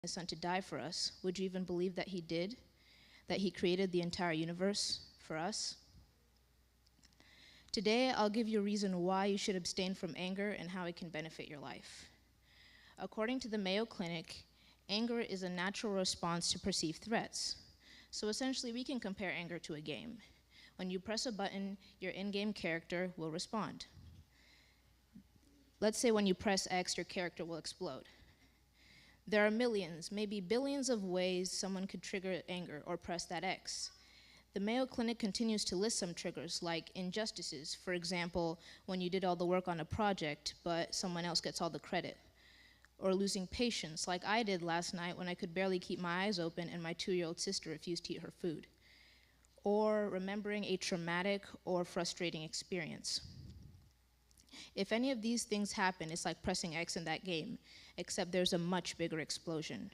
his son to die for us, would you even believe that he did? That he created the entire universe for us? Today, I'll give you a reason why you should abstain from anger and how it can benefit your life. According to the Mayo Clinic, anger is a natural response to perceived threats. So essentially, we can compare anger to a game. When you press a button, your in-game character will respond. Let's say when you press X, your character will explode. There are millions, maybe billions of ways someone could trigger anger or press that X. The Mayo Clinic continues to list some triggers, like injustices. For example, when you did all the work on a project, but someone else gets all the credit. Or losing patience, like I did last night when I could barely keep my eyes open and my 2-year-old sister refused to eat her food. Or remembering a traumatic or frustrating experience. If any of these things happen, it's like pressing X in that game, except there's a much bigger explosion.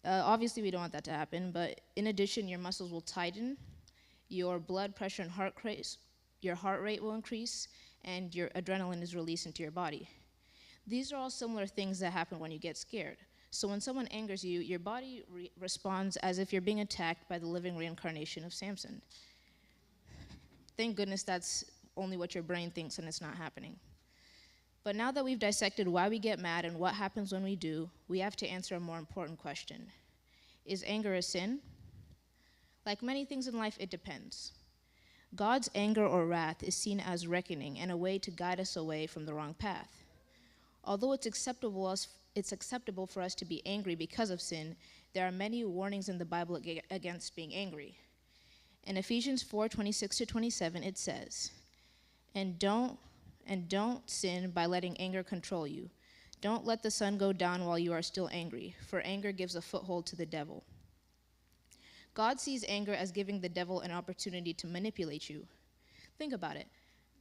Obviously, we don't want that to happen, but in addition, your muscles will tighten, your blood pressure and your heart rate will increase, and your adrenaline is released into your body. These are all similar things that happen when you get scared. So when someone angers you, your body responds as if you're being attacked by the living reincarnation of Samson. Thank goodness that's only what your brain thinks and it's not happening. But now that we've dissected why we get mad and what happens when we do, we have to answer a more important question. Is anger a sin? Like many things in life, it depends. God's anger or wrath is seen as reckoning and a way to guide us away from the wrong path. Although it's acceptable for us to be angry because of sin, there are many warnings in the Bible against being angry. In Ephesians 4:26-27, it says, And don't sin by letting anger control you. Don't let the sun go down while you are still angry, for anger gives a foothold to the devil. God sees anger as giving the devil an opportunity to manipulate you. Think about it.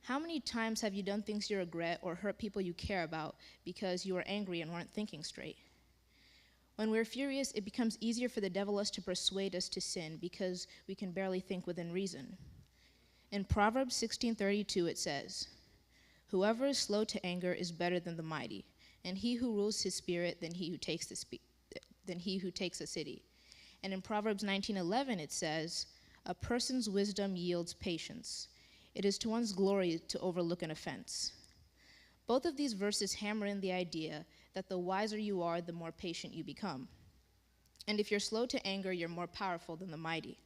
How many times have you done things you regret or hurt people you care about because you were angry and weren't thinking straight? When we're furious, it becomes easier for the devil to persuade us to sin because we can barely think within reason. In Proverbs 16:32, it says, Whoever is slow to anger is better than the mighty, and he who rules his spirit than he who takes a city. And in Proverbs 19:11, it says, A person's wisdom yields patience. It is to one's glory to overlook an offense. Both of these verses hammer in the idea that the wiser you are, the more patient you become. And if you're slow to anger, you're more powerful than the mighty.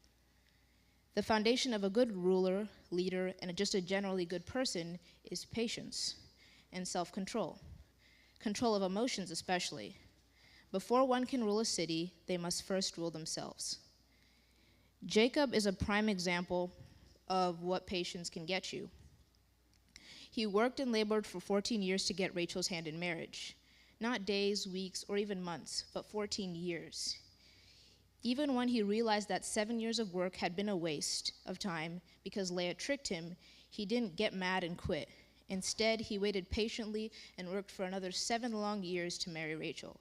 The foundation of a good ruler, leader, and just a generally good person is patience and self-control. Control of emotions especially. Before one can rule a city, they must first rule themselves. Jacob is a prime example of what patience can get you. He worked and labored for 14 years to get Rachel's hand in marriage. Not days, weeks, or even months, but 14 years. Even when he realized that 7 years of work had been a waste of time because Leah tricked him, he didn't get mad and quit. Instead, he waited patiently and worked for another 7 long years to marry Rachel.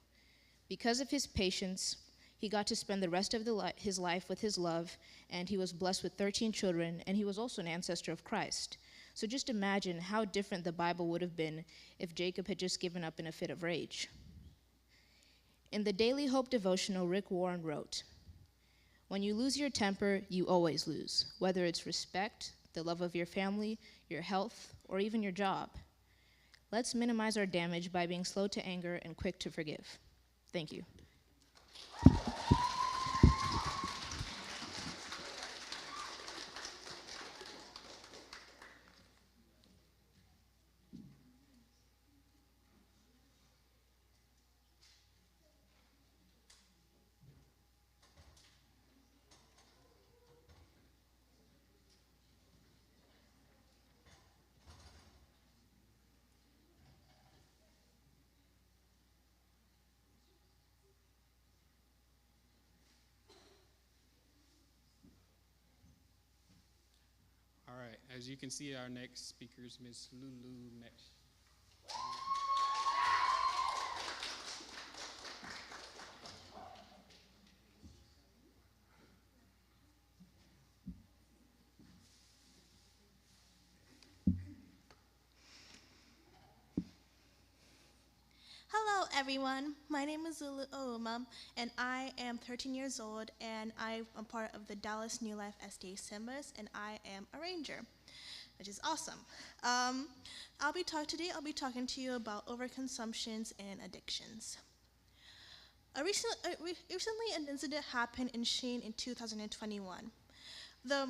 Because of his patience, he got to spend the rest of his life with his love, and he was blessed with 13 children, and he was also an ancestor of Christ. So just imagine how different the Bible would have been if Jacob had just given up in a fit of rage. In the Daily Hope devotional, Rick Warren wrote, When you lose your temper, you always lose, whether it's respect, the love of your family, your health, or even your job. Let's minimize our damage by being slow to anger and quick to forgive. Thank you. All right, as you can see, our next speaker is Ms. Lulu Mesh. Hello, everyone. My name is Zelle, and I am 13 years old, and I am part of the Dallas New Life Este Simbas, and I am a ranger, which is awesome. Today I'll be talking to you about overconsumptions and addictions. Recently, an incident happened in Shein in 2021. The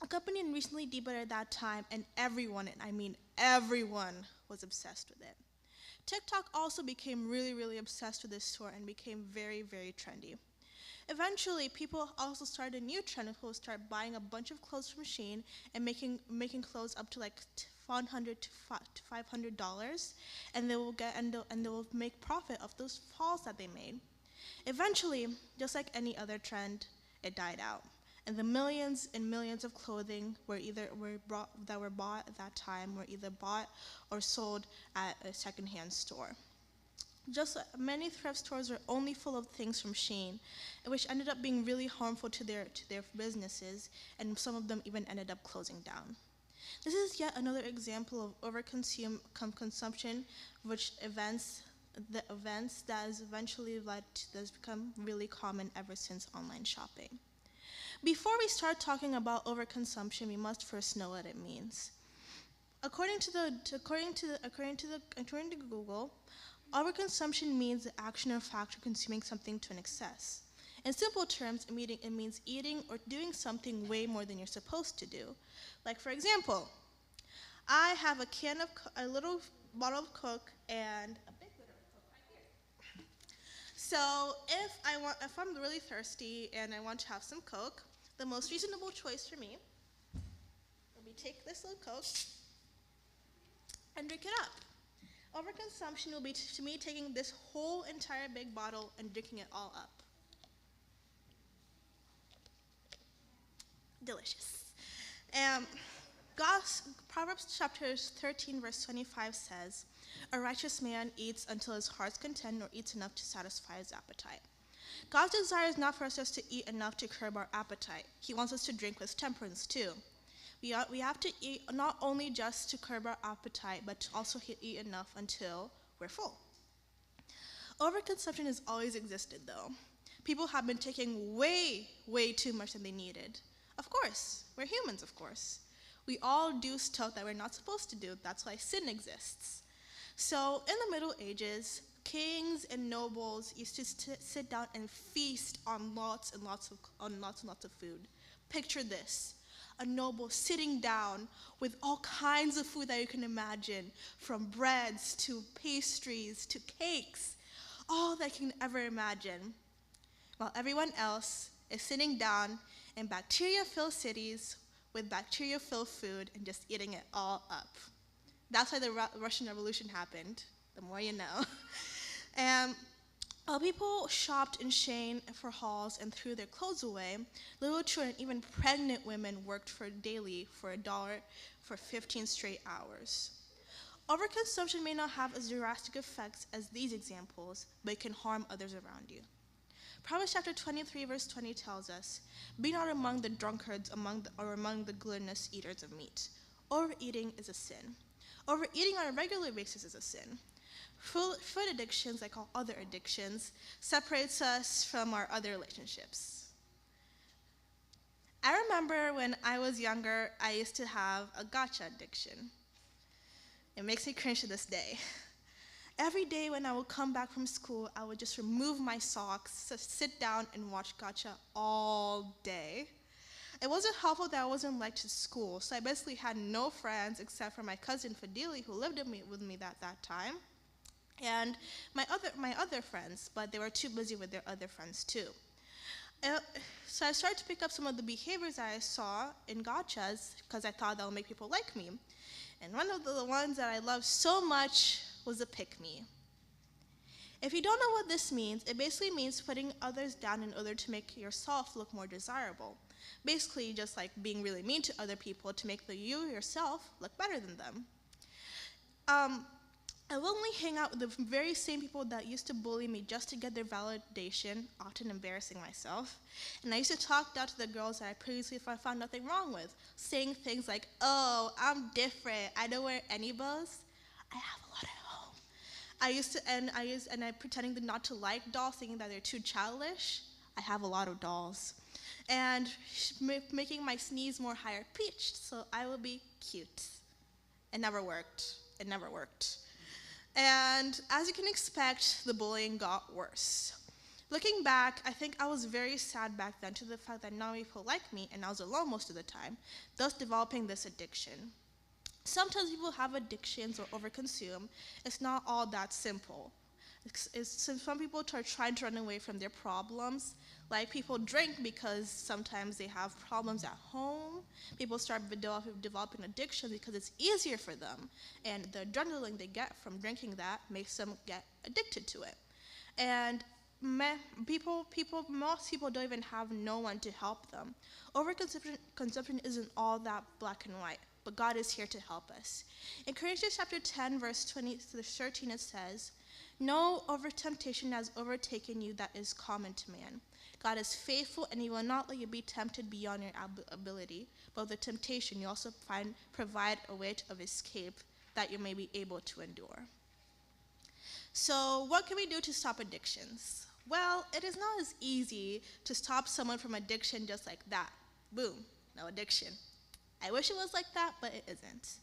company recently debuted at that time, and everyone, and I mean everyone, was obsessed with it. TikTok also became really obsessed with this store and became very trendy. Eventually, people also started a new trend. People start buying a bunch of clothes from Shein and making clothes up to like $100 to $500, and they will make profit of those hauls that they made. Eventually, just like any other trend, it died out, and the millions and millions of clothing that were bought at that time were either bought or sold at a secondhand store. Just many thrift stores were only full of things from Shein, which ended up being really harmful to their businesses, and some of them even ended up closing down. This is yet another example of overconsumption, the events that has eventually led to that's become really common ever since online shopping. Before we start talking about overconsumption, we must first know what it means. According to Google, overconsumption means the action or fact of consuming something to an excess. In simple terms, it means eating or doing something way more than you're supposed to do. Like, for example, I have a little bottle of Coke and a big bottle of Coke right here. So if I'm really thirsty and I want to have some Coke, the most reasonable choice for me will be take this little Coke and drink it up. Overconsumption will be to me taking this whole entire big bottle and drinking it all up. Delicious. Proverbs chapter 13 verse 25 says, "A righteous man eats until his heart's content, nor eats enough to satisfy his appetite." God's desire is not for us just to eat enough to curb our appetite. He wants us to drink with temperance too. We have to eat not only just to curb our appetite, but to also eat enough until we're full. Overconsumption has always existed though. People have been taking way too much than they needed. Of course, we're humans, of course. We all do stuff that we're not supposed to do. That's why sin exists. So in the Middle Ages, kings and nobles used to sit down and feast on lots and lots of food. Picture this. A noble sitting down with all kinds of food that you can imagine, from breads to pastries to cakes, all that you can ever imagine, while everyone else is sitting down in bacteria-filled cities with bacteria-filled food and just eating it all up. That's why the Russian Revolution happened. The more you know. And while people shopped in Shein for hauls and threw their clothes away, little children, even pregnant women, worked daily for $1 for 15 straight hours. Overconsumption may not have as drastic effects as these examples, but it can harm others around you. Proverbs chapter 23 verse 20 tells us, "Be not among the drunkards or among the gluttonous eaters of meat." Overeating is a sin. Overeating on a regular basis is a sin. Food addictions, like all other addictions, separates us from our other relationships. I remember when I was younger, I used to have a gacha addiction. It makes me cringe to this day. Every day when I would come back from school, I would just remove my socks, sit down and watch gacha all day. It wasn't helpful that I wasn't liked at school, so I basically had no friends except for my cousin Fadili, who lived with me at that time, and my other friends, but they were too busy with their other friends too. So I started to pick up some of the behaviors that I saw in gachas because I thought that would make people like me. And one of the ones that I loved so much was a pick-me. If you don't know what this means, it basically means putting others down in order to make yourself look more desirable. Basically just like being really mean to other people to make you yourself look better than them. I will only hang out with the very same people that used to bully me just to get their validation, often embarrassing myself. And I used to talk down to the girls that I previously found nothing wrong with, saying things like, "Oh, I'm different. I don't wear any bows. I have a lot at home. I pretending not to like dolls, thinking that they're too childish. I have a lot of dolls. And making my sneeze more higher pitched, so I will be cute. It never worked. It never worked. And as you can expect, the bullying got worse. Looking back, I think I was very sad back then to the fact that not many people liked me, and I was alone most of the time, thus developing this addiction. Sometimes people have addictions or overconsume. It's not all that simple. Some people are trying to run away from their problems. Like people drink because sometimes they have problems at home. People start developing addiction because it's easier for them. And the adrenaline they get from drinking that makes them get addicted to it. And most people don't even have no one to help them. Overconsumption isn't all that black and white, but God is here to help us. In Corinthians chapter 10, verse 20 to 13, it says, "No temptation has overtaken you that is common to man. God is faithful, and he will not let you be tempted beyond your ability. But with the temptation, you also provide a way of escape that you may be able to endure." So what can we do to stop addictions? Well, it is not as easy to stop someone from addiction just like that. Boom, no addiction. I wish it was like that, but it isn't.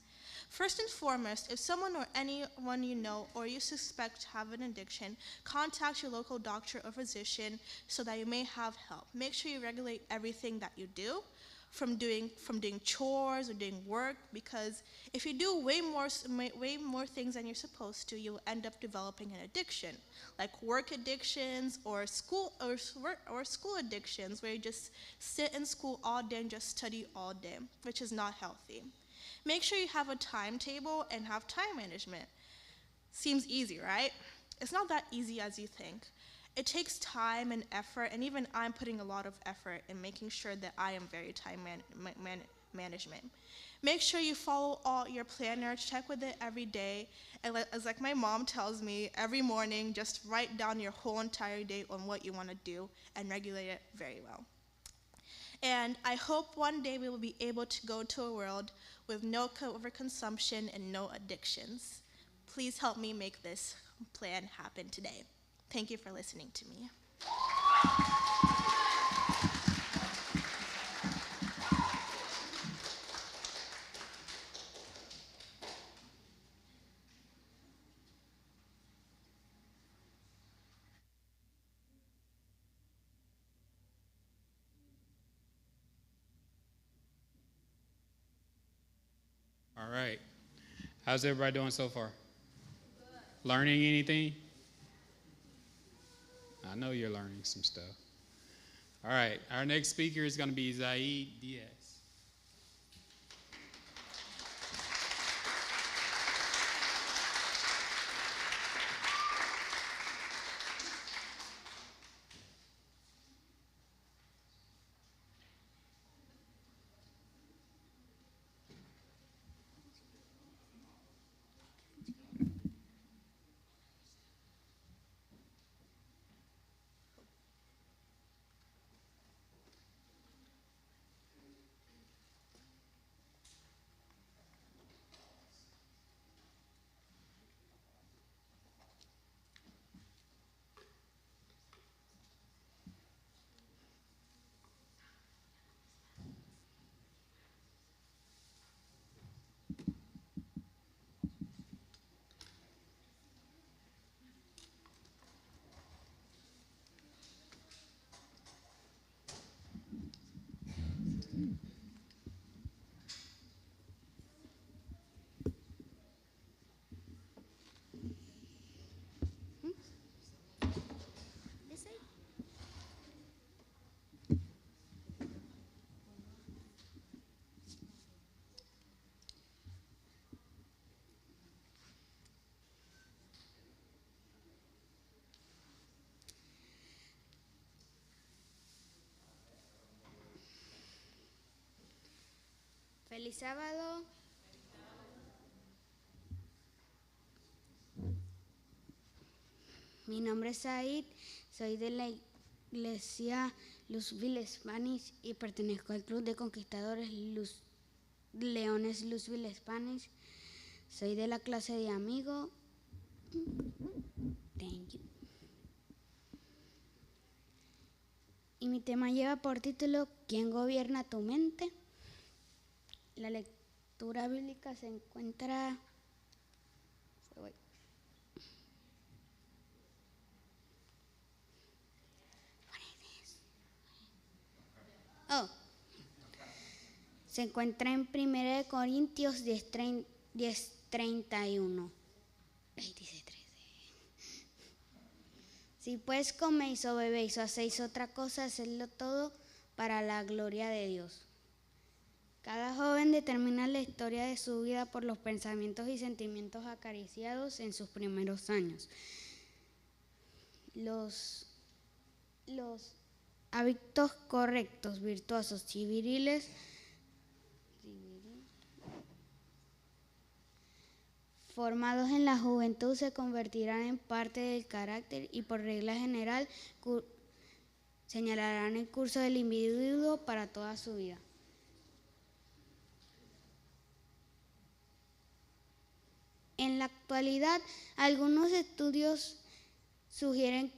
First and foremost, if someone or anyone you know or you suspect have an addiction, contact your local doctor or physician so that you may have help. Make sure you regulate everything that you do, from doing chores or doing work, because if you do way more things than you're supposed to, you'll end up developing an addiction, like work addictions or school addictions, where you just sit in school all day and just study all day, which is not healthy. Make sure you have a timetable and have time management. Seems easy, right? It's not that easy as you think. It takes time and effort, and even I'm putting a lot of effort in making sure that I am very time management. Make sure you follow all your planner, check with it every day, and as like my mom tells me, every morning, just write down your whole entire day on what you want to do and regulate it very well. And I hope one day we will be able to go to a world with no overconsumption and no addictions. Please help me make this plan happen today. Thank you for listening to me. All right. How's everybody doing so far? Good. Learning anything? I know you're learning some stuff. All right. Our next speaker is going to be Zelle Diaz. Feliz sábado. Mi nombre es Said, soy de la iglesia Louisville Spanish y pertenezco al club de conquistadores Leones Louisville Spanish. Soy de la clase de amigo Thank you. Y mi tema lleva por título ¿Quién gobierna tu mente? La lectura bíblica se encuentra... Se encuentra en 1 Corintios 10:31. Dice 13. Si pues coméis o bebéis o hacéis otra cosa, hacedlo todo para la gloria de Dios. Cada joven determina la historia de su vida por los pensamientos y sentimientos acariciados en sus primeros años. Los hábitos correctos, virtuosos y viriles formados en la juventud se convertirán en parte del carácter y por regla general señalarán el curso del individuo para toda su vida. En la actualidad, algunos estudios sugieren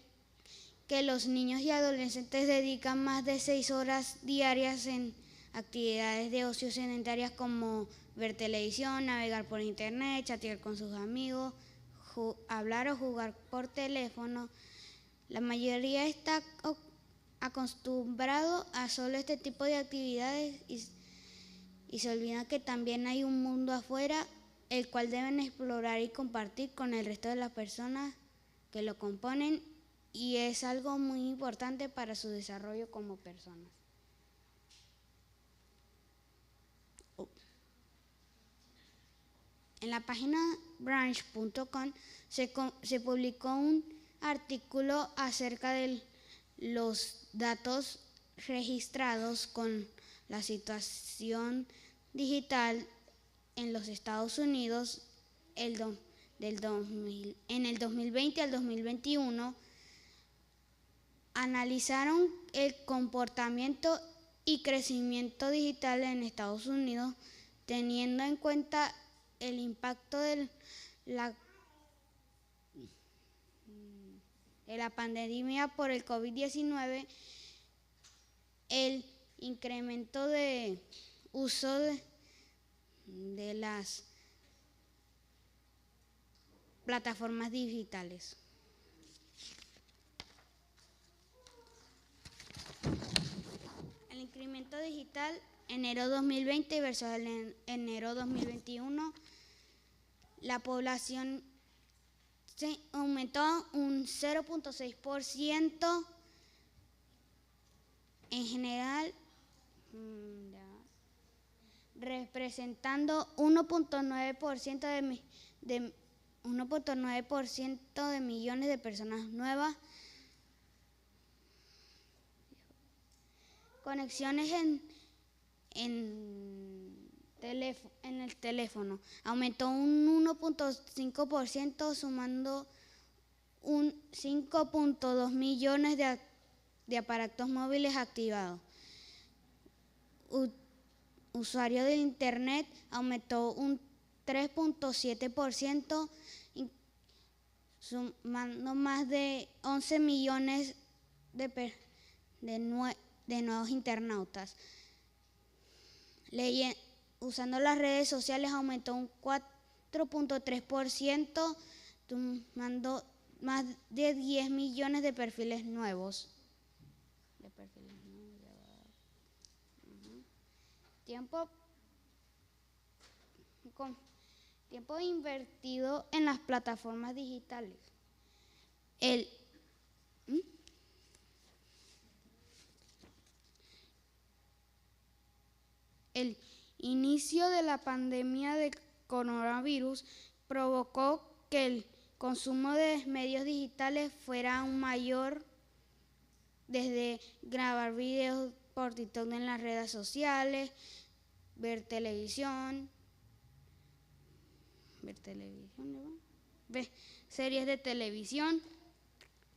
que los niños y adolescentes dedican más de 6 horas diarias en actividades de ocio sedentarias como ver televisión, navegar por internet, chatear con sus amigos, hablar o jugar por teléfono. La mayoría está acostumbrado a solo este tipo de actividades y se olvida que también hay un mundo afuera, el cual deben explorar y compartir con el resto de las personas que lo componen, y es algo muy importante para su desarrollo como personas. En la página byronxee.com se publicó un artículo acerca de los datos registrados con la situación digital en los Estados Unidos en el 2020 al 2021. Analizaron el comportamiento y crecimiento digital en Estados Unidos, teniendo en cuenta el impacto de la pandemia por el COVID-19, el incremento de uso de las plataformas digitales. El incremento digital enero 2020 versus enero 2021, la población se aumentó un 0.6% en general, representando 1.9% de millones de personas nuevas. Conexiones en el teléfono aumentó un 1.5%, sumando un 5.2 millones de aparatos móviles activados. Usuario de internet aumentó un 3.7%, sumando más de 11 millones de nuevos internautas. Usando las redes sociales aumentó un 4.3%, sumando más de 10 millones de perfiles nuevos. Tiempo invertido en las plataformas digitales. El inicio de la pandemia de coronavirus provocó que el consumo de medios digitales fuera aún mayor, desde grabar videos por TikTok en las redes sociales, ver televisión, ver series de televisión.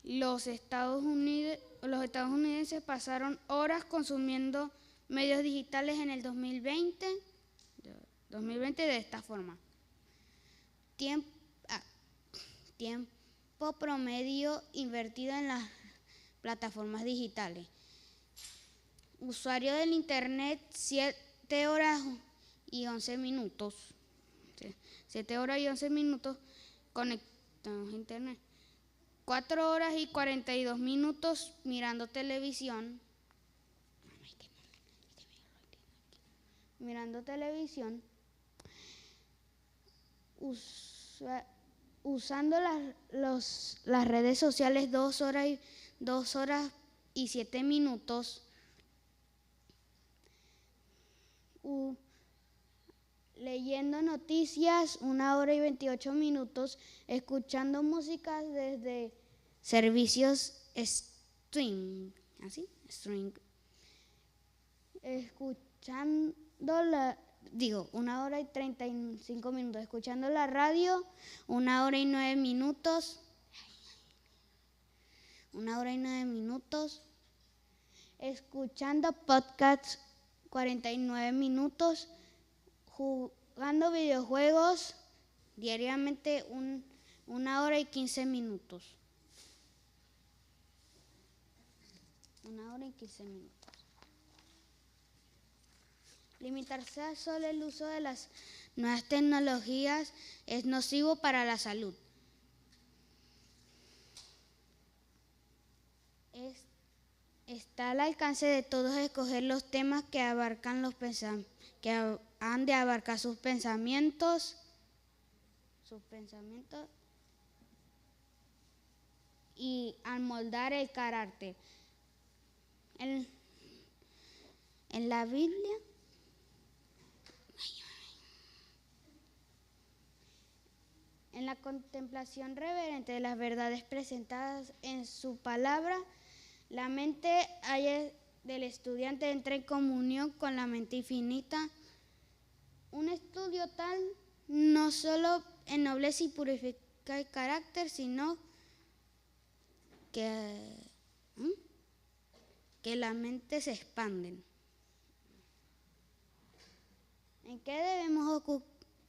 Los estadounidenses pasaron horas consumiendo medios digitales en el 2020 de esta forma. tiempo promedio invertido en las plataformas digitales. Usuario del Internet, 7 horas y 11 minutos. 7 horas y 11 minutos conectados a Internet. 4 horas y 42 minutos mirando televisión. Usando las redes sociales 2 horas y 7 minutos. Leyendo noticias 1 hora y 28 minutos, escuchando música desde servicios stream, ¿así? Stream. Escuchando 1 hora y 35 minutos, escuchando la radio 1 hora y 9 minutos. 1 hora y 9 minutos. Escuchando podcasts 49 minutos. Jugando videojuegos diariamente 1 hora y 15 minutos. 1 hora y 15 minutos. Limitarse a solo el uso de las nuevas tecnologías es nocivo para la salud. Está al alcance de todos escoger los temas que abarcan que han de abarcar sus pensamientos y amoldar el carácter. En la Biblia, en la contemplación reverente de las verdades presentadas en su palabra, la mente del estudiante entra en comunión con la mente infinita. Un estudio tal no solo ennoblece y purifica el carácter, sino que la mente se expande. ¿En qué debemos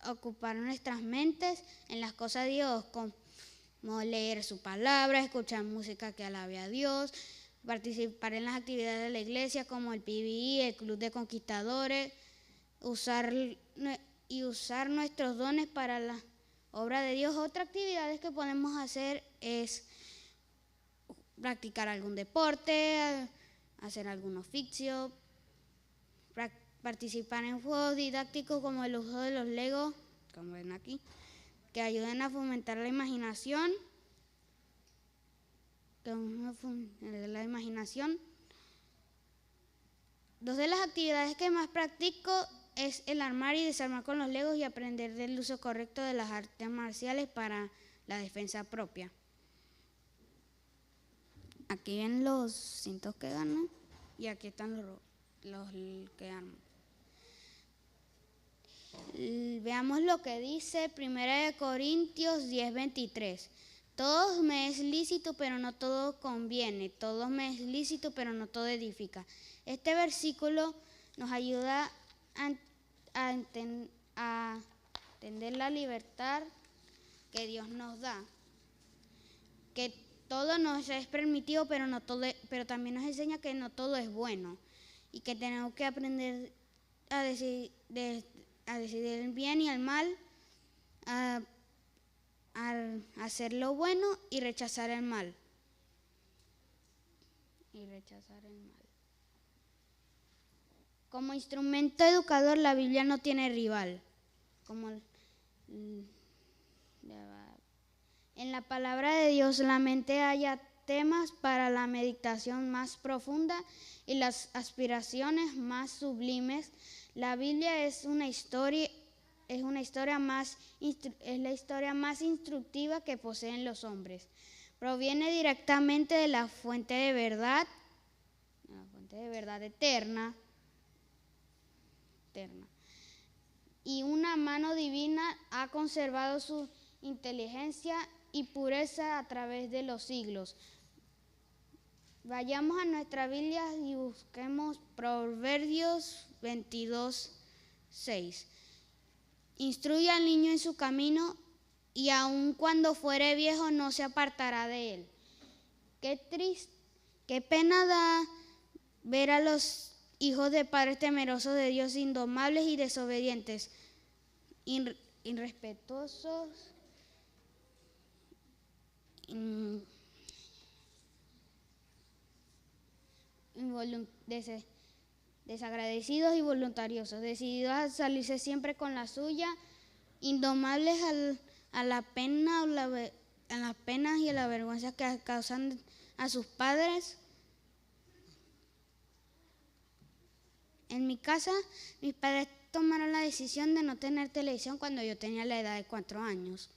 ocupar nuestras mentes? En las cosas de Dios, como leer su palabra, escuchar música que alabe a Dios, participar en las actividades de la iglesia como el PBI, el Club de Conquistadores, usar nuestros dones para la obra de Dios. Otras actividades que podemos hacer es practicar algún deporte, hacer algún oficio, participar en juegos didácticos como el uso de los Legos, como ven aquí, que ayuden a fomentar la imaginación. Dos de las actividades que más practico es el armar y desarmar con los Legos y aprender del uso correcto de las artes marciales para la defensa propia. Aquí ven los cintos que ganan y aquí están los que arman. Veamos lo que dice 1 Corintios 10:23. Todo me es lícito, pero no todo conviene. Todo me es lícito, pero no todo edifica. Este versículo nos ayuda a entender la libertad que Dios nos da. Que todo nos es permitido, pero también nos enseña que no todo es bueno. Y que tenemos que aprender a decidir el bien y el mal, a hacer lo bueno y rechazar el mal. Como instrumento educador, la Biblia no tiene rival. En la palabra de Dios, la mente halla temas para la meditación más profunda y las aspiraciones más sublimes. La Biblia es la historia más instructiva que poseen los hombres. Proviene directamente de la fuente de verdad eterna. Y una mano divina ha conservado su inteligencia y pureza a través de los siglos. Vayamos a nuestra Biblia y busquemos Proverbios 22:6. Instruye al niño en su camino y aun cuando fuere viejo no se apartará de él. Qué triste, qué pena da ver a los hijos de padres temerosos de Dios indomables y desobedientes, irrespetuosos, desagradecidos y voluntariosos, decididos a salirse siempre con la suya, indomables a la pena a las penas y a la vergüenza que causan a sus padres. En mi casa, mis padres tomaron la decisión de no tener televisión cuando yo tenía la edad de 4 años,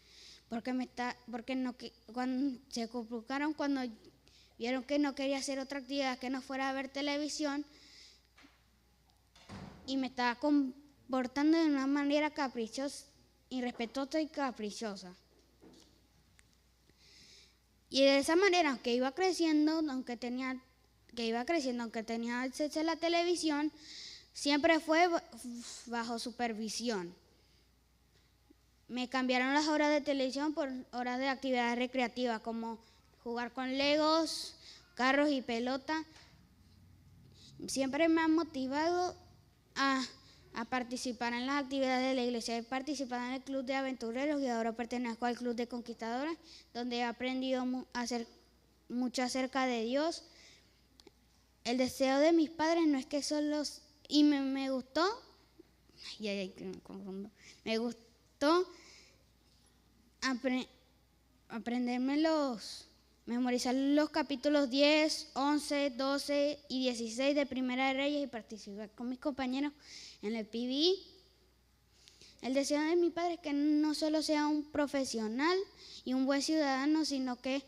cuando se complicaron cuando vieron que no quería hacer otra actividad que no fuera a ver televisión y me estaba comportando de una manera caprichosa, irrespetuosa y caprichosa. Y de esa manera, aunque iba creciendo, aunque tenía acceso a la televisión, siempre fue bajo supervisión. Me cambiaron las horas de televisión por horas de actividades recreativas, como jugar con legos, carros y pelota. Siempre me han motivado a participar en las actividades de la iglesia. He participado en el club de aventureros y ahora pertenezco al club de conquistadores, donde he aprendido mucho acerca de Dios. El deseo de mis padres no es que solo... Y me gustó... Me gustó memorizar los capítulos 10, 11, 12 y 16 de Primera de Reyes y participar con mis compañeros en el PBI. El deseo de mi padre es que no solo sea un profesional y un buen ciudadano, sino que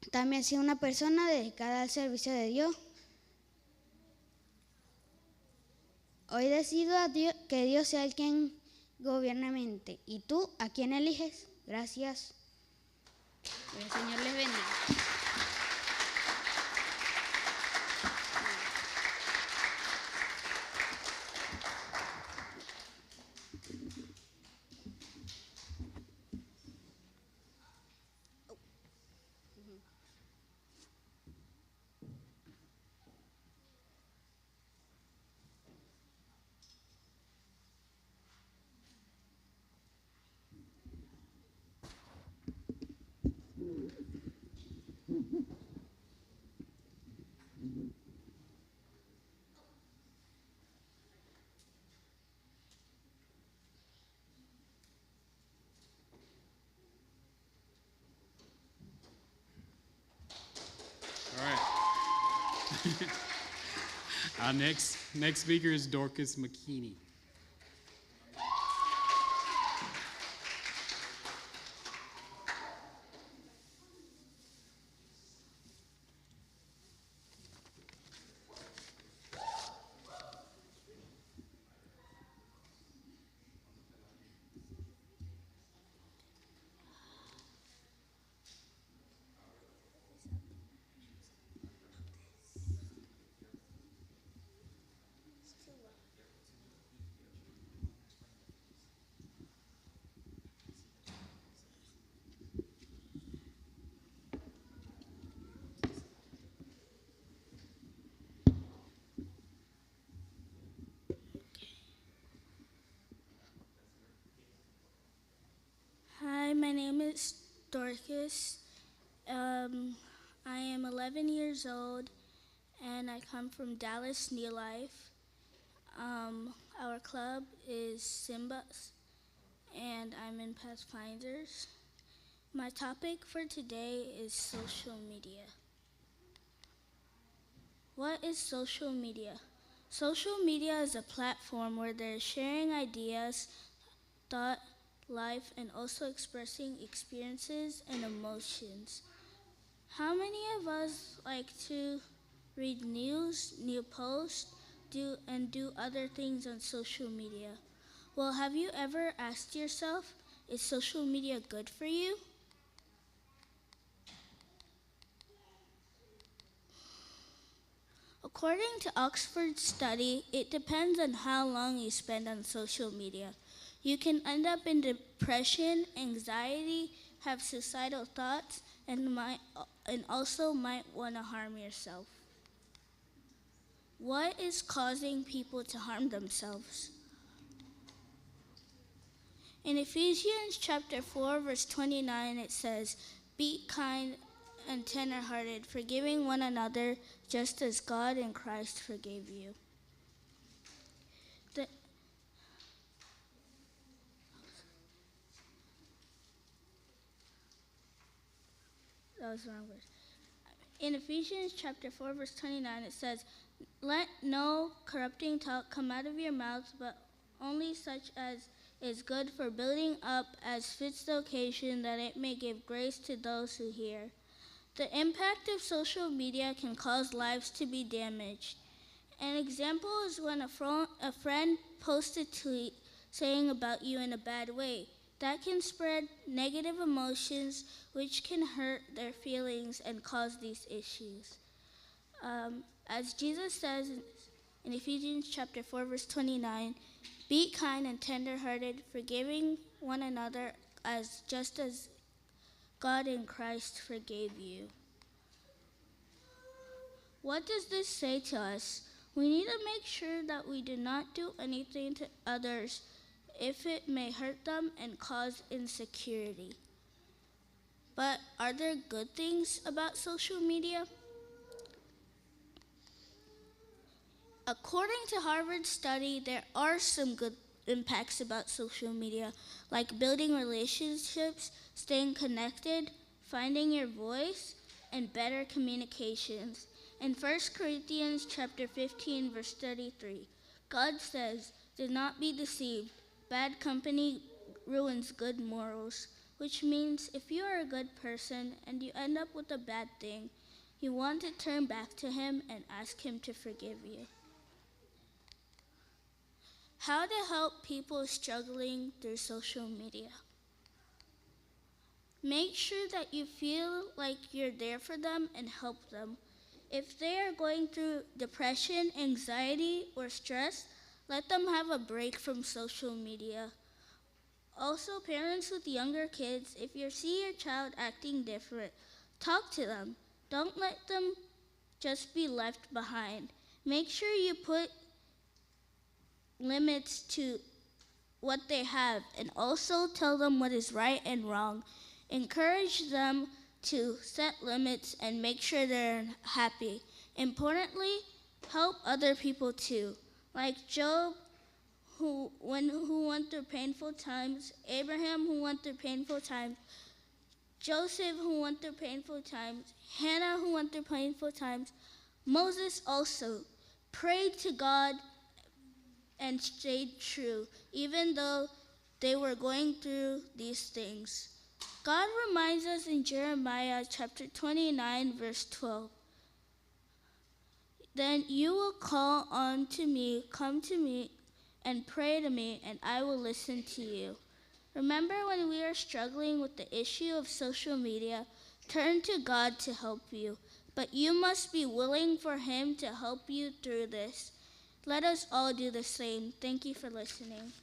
también sea una persona dedicada al servicio de Dios. Hoy decido que Dios sea el quien gobierne mi mente. ¿Y tú a quién eliges? Gracias. Que el Señor les bendiga. All right. Our next speaker is Dorcas McKinney. Hi, my name is Dorcas. I am 11 years old, and I come from Dallas, New Life. Our club is Simbas, and I'm in Pathfinders. My topic for today is social media. What is social media? Social media is a platform where they're sharing ideas, thought, life, and also expressing experiences and emotions. How many of us like to read news, new posts, do other things on social media? Well, have you ever asked yourself, is social media good for you? According to Oxford's study, it depends on how long you spend on social media. You can end up in depression, anxiety, have suicidal thoughts, and also might want to harm yourself. What is causing people to harm themselves? In Ephesians chapter 4, verse 29, it says, "Be kind and tender-hearted, forgiving one another, just as God in Christ forgave you." That was the wrong verse. In Ephesians chapter 4, verse 29, it says, "Let no corrupting talk come out of your mouths, but only such as is good for building up as fits the occasion, that it may give grace to those who hear." The impact of social media can cause lives to be damaged. An example is when a friend posts a tweet saying about you in a bad way. That can spread negative emotions, which can hurt their feelings and cause these issues. As Jesus says in Ephesians chapter 4, verse 29, "Be kind and tender-hearted, forgiving one another just as God in Christ forgave you." What does this say to us? We need to make sure that we do not do anything to others if it may hurt them and cause insecurity. But are there good things about social media? According to Harvard's study, there are some good impacts about social media, like building relationships, staying connected, finding your voice, and better communications. In 1 Corinthians chapter 15, verse 33, God says, "Do not be deceived. Bad company ruins good morals," which means if you are a good person and you end up with a bad thing, you want to turn back to Him and ask Him to forgive you. How to help people struggling through social media. Make sure that you feel like you're there for them and help them. If they are going through depression, anxiety, or stress, let them have a break from social media. Also, parents with younger kids, if you see your child acting different, talk to them. Don't let them just be left behind. Make sure you put limits to what they have, and also tell them what is right and wrong. Encourage them to set limits and make sure they're happy. Importantly, help other people too, like Job, who went through painful times, Abraham, who went through painful times, Joseph, who went through painful times, Hannah, who went through painful times. Moses also prayed to God and stayed true, even though they were going through these things. God reminds us in Jeremiah chapter 29, verse 12, "Then you will call on to me, come to me, and pray to me, and I will listen to you." Remember, when we are struggling with the issue of social media, turn to God to help you. But you must be willing for Him to help you through this. Let us all do the same. Thank you for listening.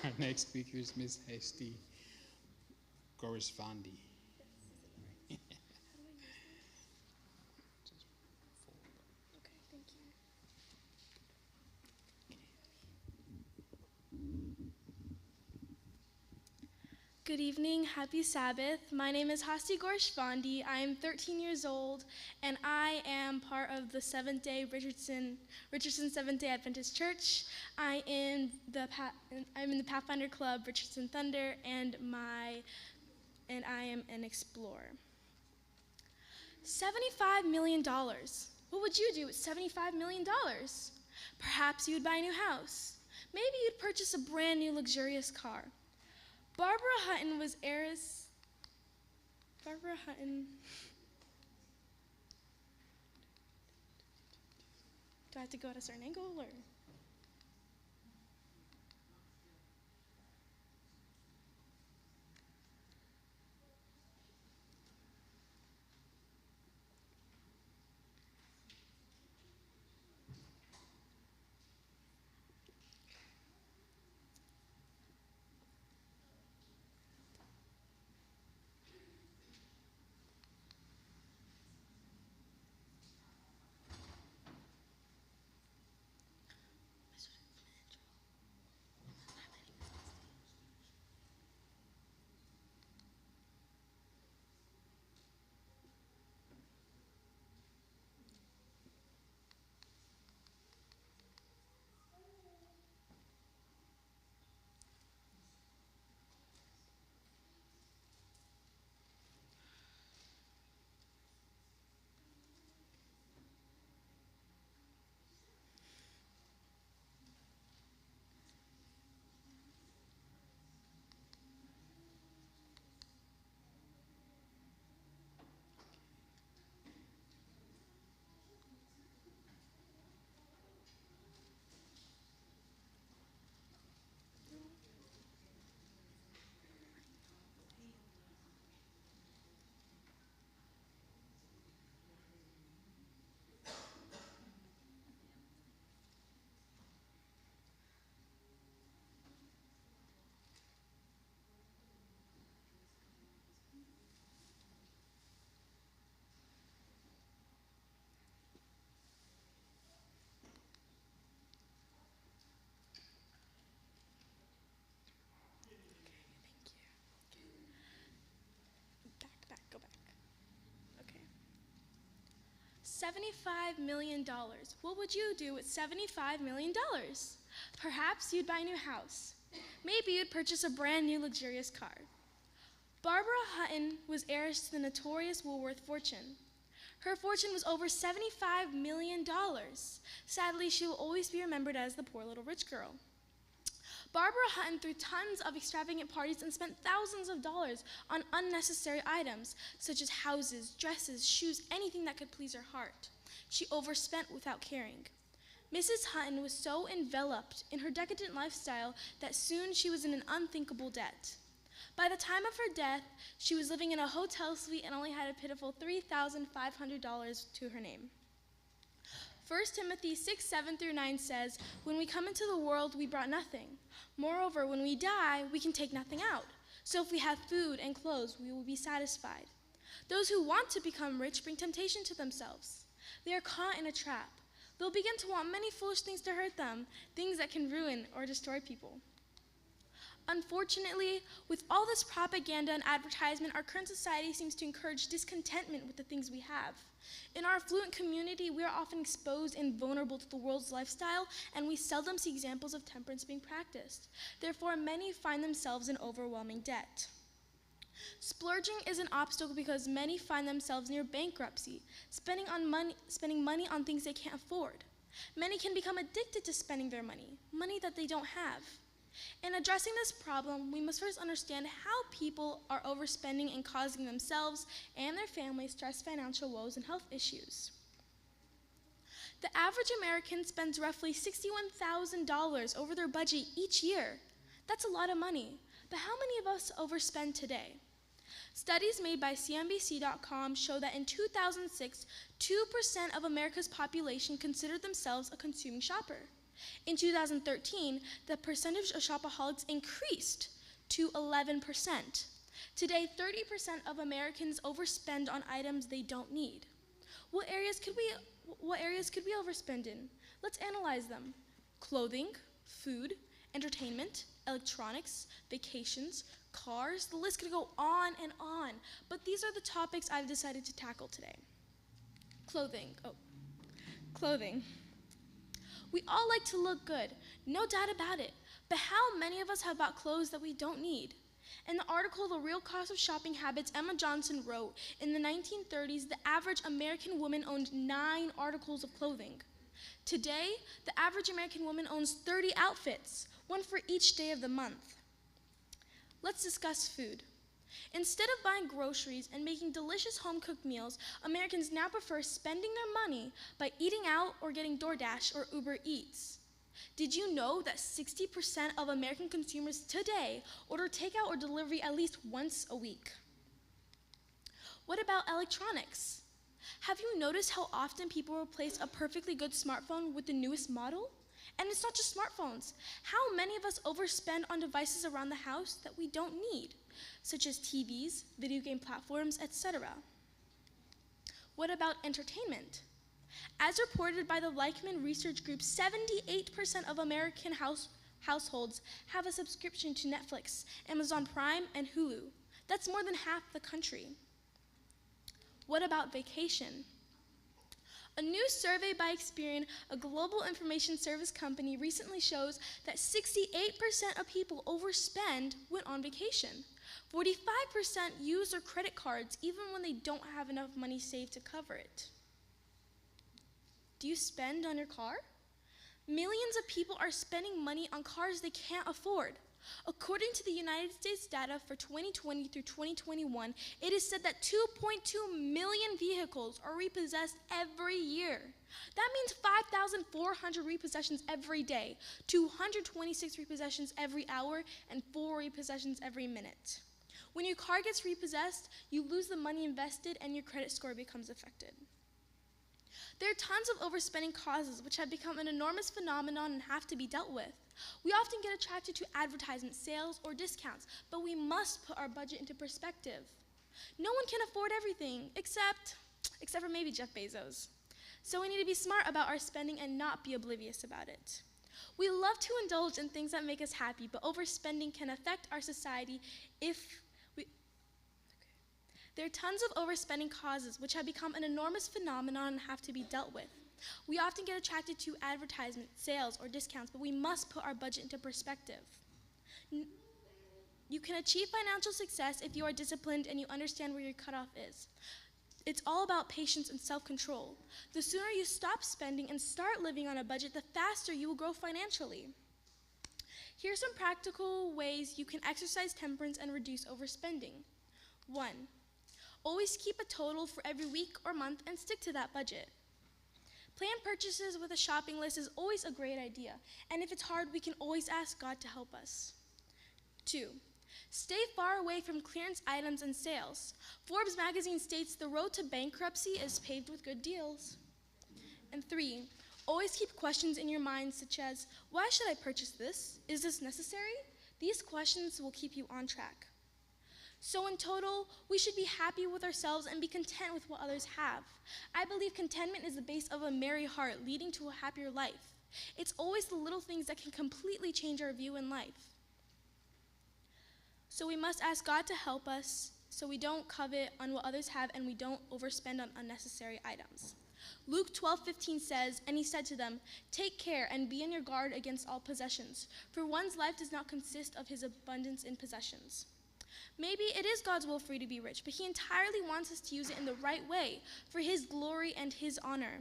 Our next speaker is Ms. Hesti Correspondi. Good evening, happy Sabbath. My name is Hasti Gorshvandi. I am 13 years old, and I am part of the Richardson Seventh-day Adventist Church. I'm in the Pathfinder Club, Richardson Thunder, and I am an explorer. $75 million. What would you do with $75 million? Perhaps you would buy a new house. Maybe you'd purchase a brand new luxurious car. Barbara Hutton was heiress. Barbara Hutton. I have to go at a certain angle or? Go back. Okay. $75 million. What would you do with $75 million? Perhaps you'd buy a new house. Maybe you'd purchase a brand new luxurious car. Barbara Hutton was heiress to the notorious Woolworth fortune. Her fortune was over $75 million. Sadly, she will always be remembered as the poor little rich girl. Barbara Hutton threw tons of extravagant parties and spent thousands of dollars on unnecessary items, such as houses, dresses, shoes, anything that could please her heart. She overspent without caring. Mrs. Hutton was so enveloped in her decadent lifestyle that soon she was in an unthinkable debt. By the time of her death, she was living in a hotel suite and only had a pitiful $3,500 to her name. 1 Timothy 6:7-9 says, "When we come into the world, we brought nothing. Moreover, when we die, we can take nothing out. So if we have food and clothes, we will be satisfied." Those who want to become rich bring temptation to themselves. They are caught in a trap. They'll begin to want many foolish things to hurt them, things that can ruin or destroy people. Unfortunately, with all this propaganda and advertisement, our current society seems to encourage discontentment with the things we have. In our affluent community, we are often exposed and vulnerable to the world's lifestyle, and we seldom see examples of temperance being practiced. Therefore, many find themselves in overwhelming debt. Splurging is an obstacle because many find themselves near bankruptcy, spending money on things they can't afford. Many can become addicted to spending their money that they don't have. In addressing this problem, we must first understand how people are overspending and causing themselves and their families stress, financial woes, and health issues. The average American spends roughly $61,000 over their budget each year. That's a lot of money, but how many of us overspend today? Studies made by CNBC.com show that in 2006, 2% of America's population considered themselves a consuming shopper. In 2013, the percentage of shopaholics increased to 11%. Today, 30% of Americans overspend on items they don't need. What areas could we overspend in? Let's analyze them. Clothing, food, entertainment, electronics, vacations, cars, the list could go on and on. But these are the topics I've decided to tackle today. Clothing. We all like to look good, no doubt about it, but how many of us have bought clothes that we don't need? In the article, The Real Cost of Shopping Habits, Emma Johnson wrote, in the 1930s, the average American woman owned 9 articles of clothing. Today, the average American woman owns 30 outfits, one for each day of the month. Let's discuss food. Instead of buying groceries and making delicious home-cooked meals, Americans now prefer spending their money by eating out or getting DoorDash or Uber Eats. Did you know that 60% of American consumers today order takeout or delivery at least once a week? What about electronics? Have you noticed how often people replace a perfectly good smartphone with the newest model? And it's not just smartphones. How many of us overspend on devices around the house that we don't need, such as TVs, video game platforms, etc.? What about entertainment? As reported by the Leichman Research Group, 78% of American households have a subscription to Netflix, Amazon Prime, and Hulu. That's more than half the country. What about vacation? A new survey by Experian, a global information service company, recently shows that 68% of people overspend when on vacation. 45% use their credit cards even when they don't have enough money saved to cover it. Do you spend on your car? Millions of people are spending money on cars they can't afford. According to the United States data for 2020 through 2021, it is said that 2.2 million vehicles are repossessed every year. That means 5,400 repossessions every day, 226 repossessions every hour, and 4 repossessions every minute. When your car gets repossessed, you lose the money invested and your credit score becomes affected. There are tons of overspending causes which have become an enormous phenomenon and have to be dealt with. We often get attracted to advertisement, sales, or discounts, but we must put our budget into perspective. No one can afford everything, except for maybe Jeff Bezos. So we need to be smart about our spending and not be oblivious about it. We love to indulge in things that make us happy, but overspending can affect our society There are tons of overspending causes which have become an enormous phenomenon and have to be dealt with. We often get attracted to advertisement, sales, or discounts, but we must put our budget into perspective. You can achieve financial success if you are disciplined and you understand where your cutoff is. It's all about patience and self-control. The sooner you stop spending and start living on a budget, the faster you will grow financially. Here are some practical ways you can exercise temperance and reduce overspending. 1. Always keep a total for every week or month and stick to that budget. Plan purchases with a shopping list is always a great idea, and if it's hard, we can always ask God to help us. 2. Stay far away from clearance items and sales. Forbes magazine states the road to bankruptcy is paved with good deals. And 3. Always keep questions in your mind such as, why should I purchase this? Is this necessary? These questions will keep you on track. So in total, we should be happy with ourselves and be content with what others have. I believe contentment is the base of a merry heart, leading to a happier life. It's always the little things that can completely change our view in life. So we must ask God to help us so we don't covet on what others have and we don't overspend on unnecessary items. Luke 12:15 says, and he said to them, take care and be on your guard against all possessions, for one's life does not consist of his abundance in possessions. Maybe it is God's will for you to be rich, but he entirely wants us to use it in the right way for his glory and his honor.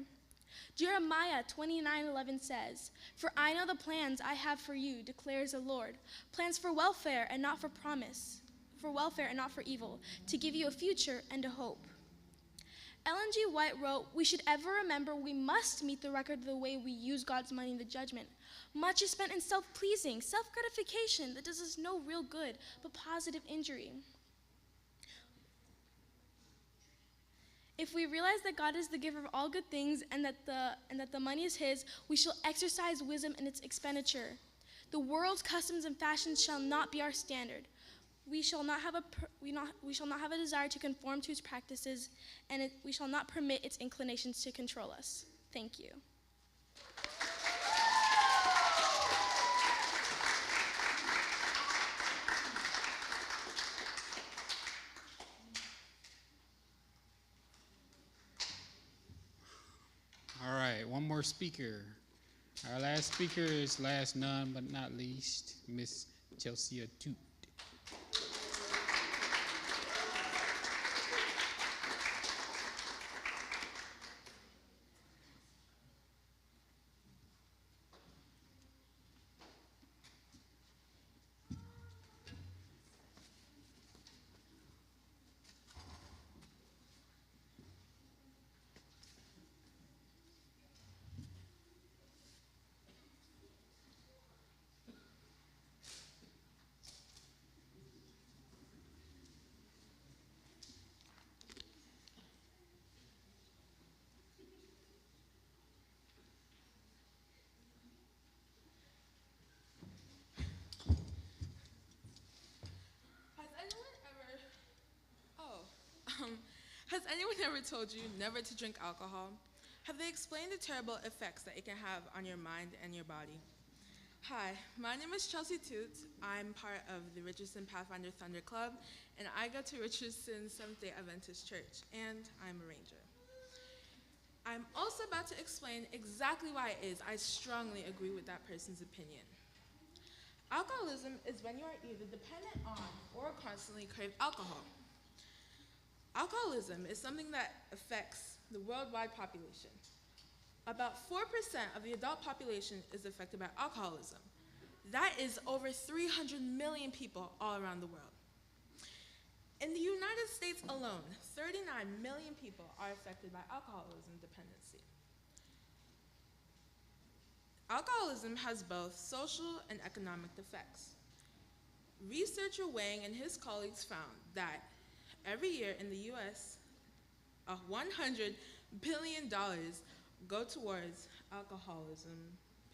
Jeremiah 29:11 says, for I know the plans I have for you, declares the Lord, plans for welfare and not for promise, for welfare and not for evil, to give you a future and a hope. Ellen G. White wrote, we should ever remember we must meet the record of the way we use God's money in the judgment. Much is spent in self-pleasing, self-gratification that does us no real good, but positive injury. If we realize that God is the giver of all good things and that the money is his, we shall exercise wisdom in its expenditure. The world's customs and fashions shall not be our standard. We shall not have a desire to conform to its practices, and we shall not permit its inclinations to control us. Thank you. All right, one more speaker. Our last speaker is last none but not least, Miss Chelsea Toot. Has anyone ever told you never to drink alcohol? Have they explained the terrible effects that it can have on your mind and your body? Hi, my name is Chelsea Toots. I'm part of the Richardson Pathfinder Thunder Club, and I go to Richardson Seventh-day Adventist Church, and I'm a ranger. I'm also about to explain exactly why it is I strongly agree with that person's opinion. Alcoholism is when you are either dependent on or constantly crave alcohol. Alcoholism is something that affects the worldwide population. About 4% of the adult population is affected by alcoholism. That is over 300 million people all around the world. In the United States alone, 39 million people are affected by alcoholism dependency. Alcoholism has both social and economic effects. Researcher Wang and his colleagues found that every year in the US, $100 billion go towards alcoholism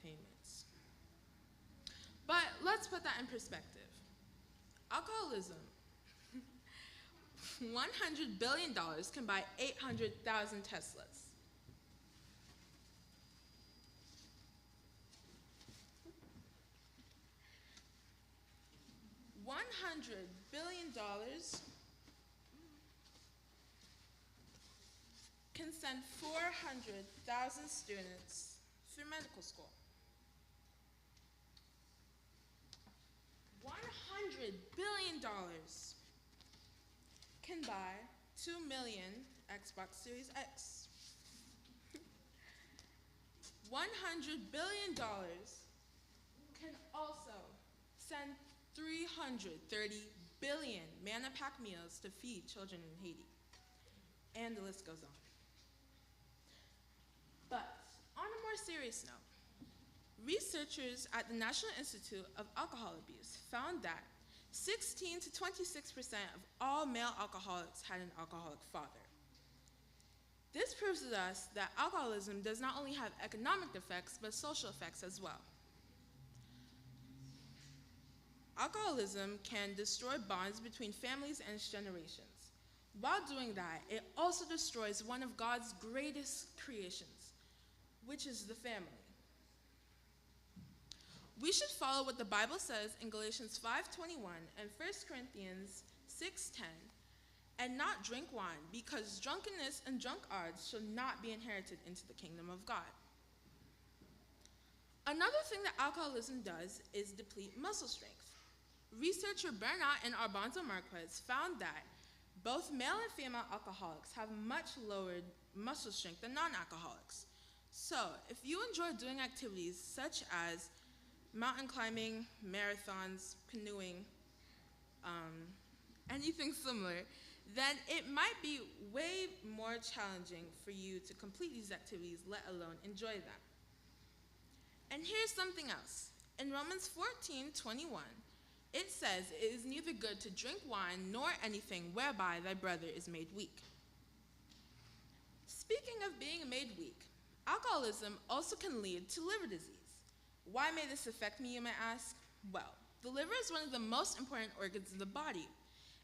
payments. But let's put that in perspective. Alcoholism, $100 billion can buy 800,000 Teslas. $100 billion can send 400,000 students through medical school. $100 billion can buy 2 million Xbox Series X. $100 billion can also send 330 billion manna-pack meals to feed children in Haiti. And the list goes on. But on a more serious note, researchers at the National Institute of Alcohol Abuse found that 16 to 26% of all male alcoholics had an alcoholic father. This proves to us that alcoholism does not only have economic effects, but social effects as well. Alcoholism can destroy bonds between families and its generations. While doing that, it also destroys one of God's greatest creations, which is the family. We should follow what the Bible says in Galatians 5:21 and 1 Corinthians 6:10, and not drink wine, because drunkenness and drunkards shall not be inherited into the kingdom of God. Another thing that alcoholism does is deplete muscle strength. Researcher Bernat and Arbanzo Marquez found that both male and female alcoholics have much lowered muscle strength than non-alcoholics. So, if you enjoy doing activities such as mountain climbing, marathons, canoeing, anything similar, then it might be way more challenging for you to complete these activities, let alone enjoy them. And here's something else. In Romans 14:21, it says, "It is neither good to drink wine nor anything whereby thy brother is made weak." Speaking of being made weak, alcoholism also can lead to liver disease. Why may this affect me, you may ask? Well, the liver is one of the most important organs in the body.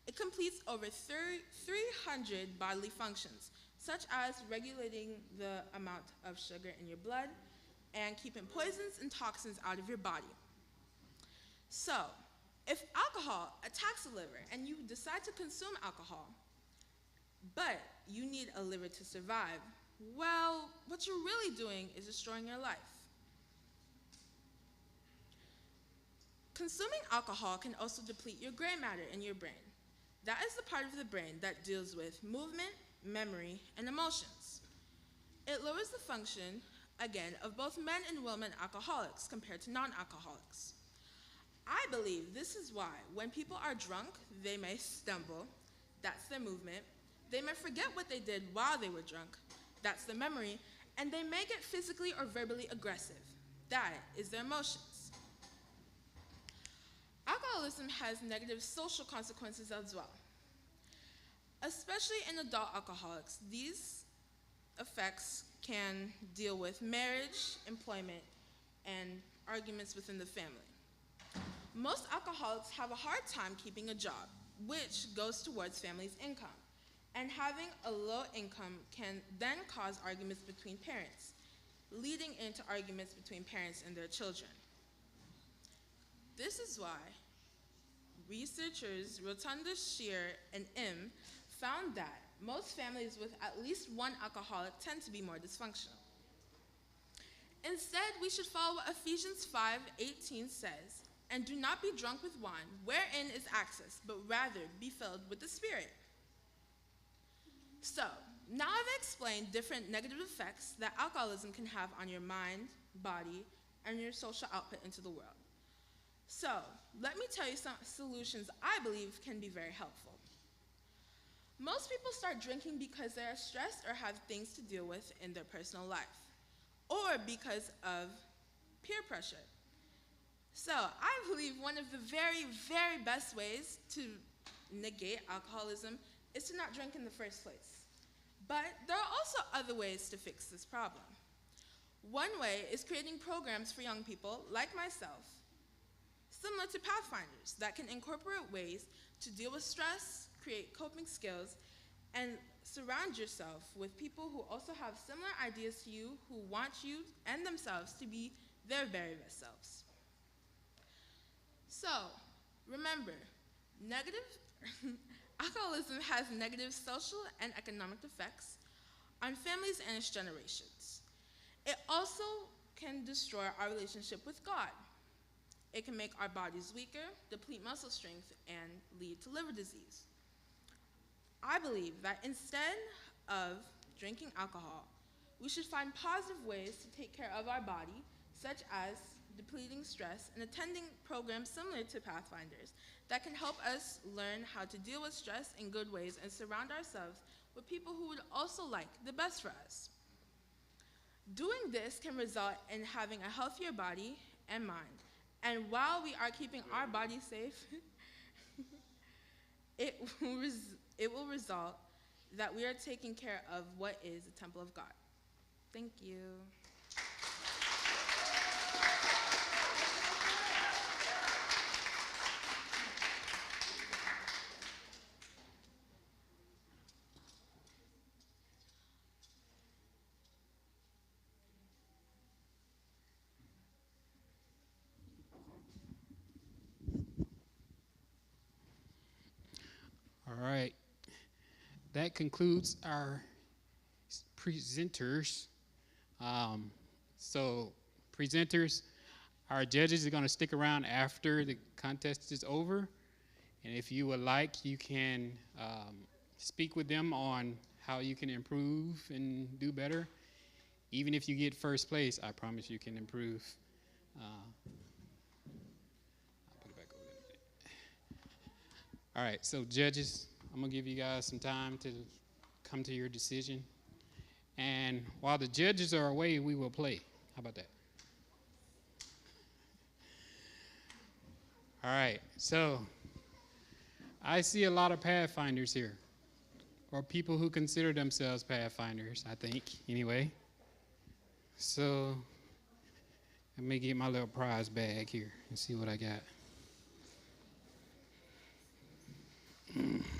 It completes over 300 bodily functions, such as regulating the amount of sugar in your blood and keeping poisons and toxins out of your body. So, if alcohol attacks the liver and you decide to consume alcohol, but you need a liver to survive, well, what you're really doing is destroying your life. Consuming alcohol can also deplete your gray matter in your brain. That is the part of the brain that deals with movement, memory, and emotions. It lowers the function, again, of both men and women alcoholics compared to non-alcoholics. I believe this is why when people are drunk, they may stumble, that's their movement. They may forget what they did while they were drunk, that's their memory, and they may get physically or verbally aggressive, that is their emotions. Alcoholism has negative social consequences as well. Especially in adult alcoholics, these effects can deal with marriage, employment, and arguments within the family. Most alcoholics have a hard time keeping a job, which goes towards family's income. And having a low income can then cause arguments between parents, leading into arguments between parents and their children. This is why researchers Rotunda, Shear, and Im found that most families with at least one alcoholic tend to be more dysfunctional. Instead, we should follow what Ephesians 5:18 says, and do not be drunk with wine, wherein is excess, but rather be filled with the Spirit. So, now I've explained different negative effects that alcoholism can have on your mind, body, and your social output into the world. So, let me tell you some solutions I believe can be very helpful. Most people start drinking because they are stressed or have things to deal with in their personal life, or because of peer pressure. So, I believe one of the very, very best ways to negate alcoholism is to not drink in the first place. But there are also other ways to fix this problem. One way is creating programs for young people, like myself, similar to Pathfinders, that can incorporate ways to deal with stress, create coping skills, and surround yourself with people who also have similar ideas to you, who want you and themselves to be their very best selves. So, remember, alcoholism has negative social and economic effects on families and its generations. It also can destroy our relationship with God. It can make our bodies weaker, deplete muscle strength, and lead to liver disease. I believe that instead of drinking alcohol, we should find positive ways to take care of our body, such as depleting stress and attending programs similar to Pathfinders that can help us learn how to deal with stress in good ways and surround ourselves with people who would also like the best for us. Doing this can result in having a healthier body and mind. And while we are keeping our body safe, it will result that we are taking care of what is the temple of God. Thank you. All right. That concludes our presenters. So presenters, our judges are going to stick around after the contest is over. And if you would like, you can speak with them on how you can improve and do better. Even if you get first place, I promise you can improve. I'll put it back over there. All right, so judges, I'm going to give you guys some time to come to your decision. And while the judges are away, we will play. How about that? All right, so I see a lot of Pathfinders here, or people who consider themselves Pathfinders, I think, anyway. So let me get my little prize bag here and see what I got. And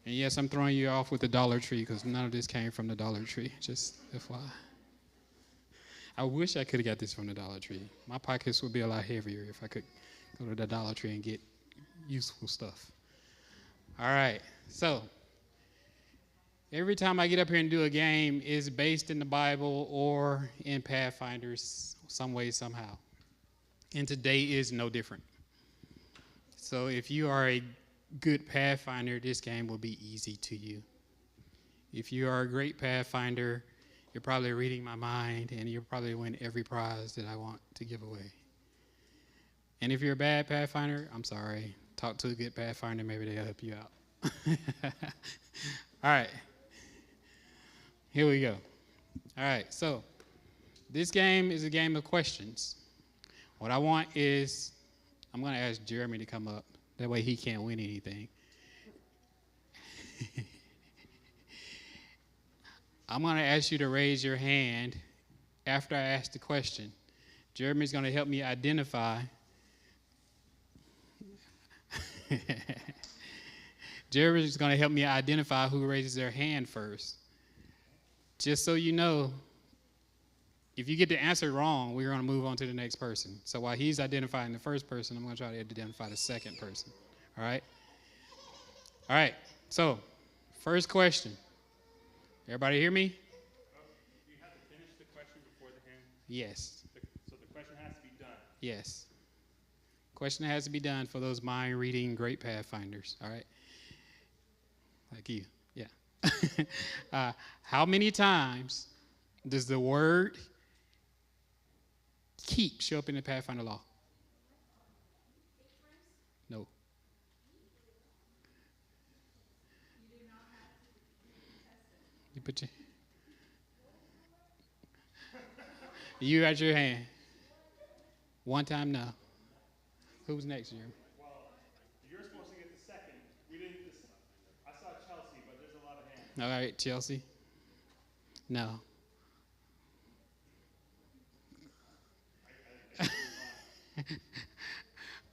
yes, I'm throwing you off with the Dollar Tree because none of this came from the Dollar Tree, just FYI. I wish I could have got this from the Dollar Tree. My pockets would be a lot heavier if I could go to the Dollar Tree and get useful stuff. All right, so every time I get up here and do a game is based in the Bible or in Pathfinders some way, somehow. And today is no different. So if you are a good Pathfinder, this game will be easy to you. If you are a great Pathfinder, you're probably reading my mind and you'll probably win every prize that I want to give away. And if you're a bad Pathfinder, I'm sorry. Talk to a good Pathfinder, maybe they'll help you out. All right. Here we go. All right, so this game is a game of questions. What I want is, I'm going to ask Jeremy to come up. That way he can't win anything. I'm going to ask you to raise your hand after I ask the question. Jeremy's going to help me identify. Jeremy's going to help me identify who raises their hand first. Just so you know, if you get the answer wrong, we're going to move on to the next person. So while he's identifying the first person, I'm going to try to identify the second person. All right? All right. So, first question. Everybody hear me? You have to finish the question before the hand? Yes. So the question has to be done? Yes. Question has to be done for those mind-reading great Pathfinders. All right? Like you. Yeah. How many times does the word keep show up in the Pathfinder law? No. You put your... You got your hand. One time now. Who's next, Jeremy? Well, you're supposed to get the second. We didn't. I saw Chelsea, but there's a lot of hands. All right, Chelsea. No.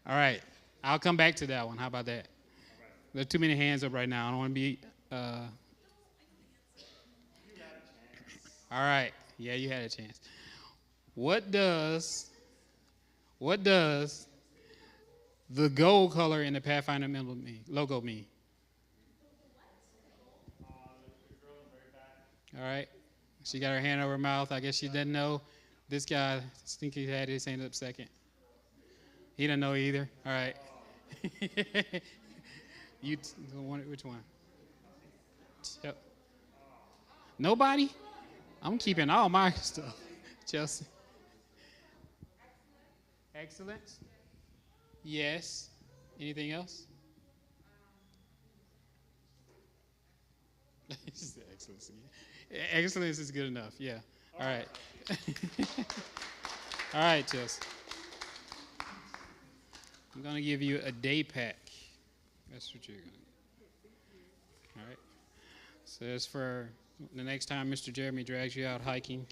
All right. I'll come back to that one. How about that? Right. There are too many hands up right now. I don't want to be... You had a chance. All right. Yeah, you had a chance. What does the gold color in the Pathfinder logo mean? The girl in the very back. All right. She got her hand over her mouth. I guess she doesn't know. This guy, I think he had his hand up second. He doesn't know either. All right. Which one? Yep. Nobody? I'm keeping all my stuff. Chelsea. Excellence? Yes. Anything else? Excellence. Excellence is good enough. Yeah. All right. All right, Chelsea. I'm going to give you a day pack. That's what you're going to do. All right. So that's for the next time Mr. Jeremy drags you out hiking.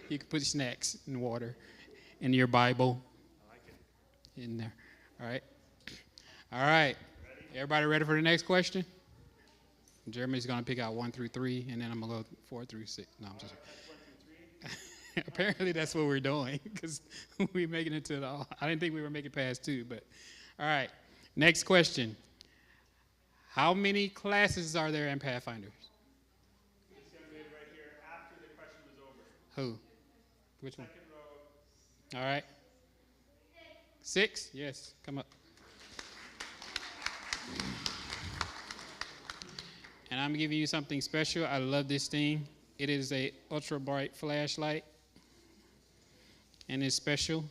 You can put snacks and water in your Bible. I like it. In there. All right. All right. Everybody ready for the next question? Jeremy's going to pick out 1 through 3, and then I'm going to go 4 through 6. No, I'm just... Apparently that's what we're doing, because we're making it to the... I didn't think we were making past 2, but... All right. Next question. How many classes are there in Pathfinders? It's going to be right here after the question was over. Who? Which one? Second row. All right. 6? Yes. Come up. And I'm giving you something special. I love this thing. It is a ultra bright flashlight. And it's special.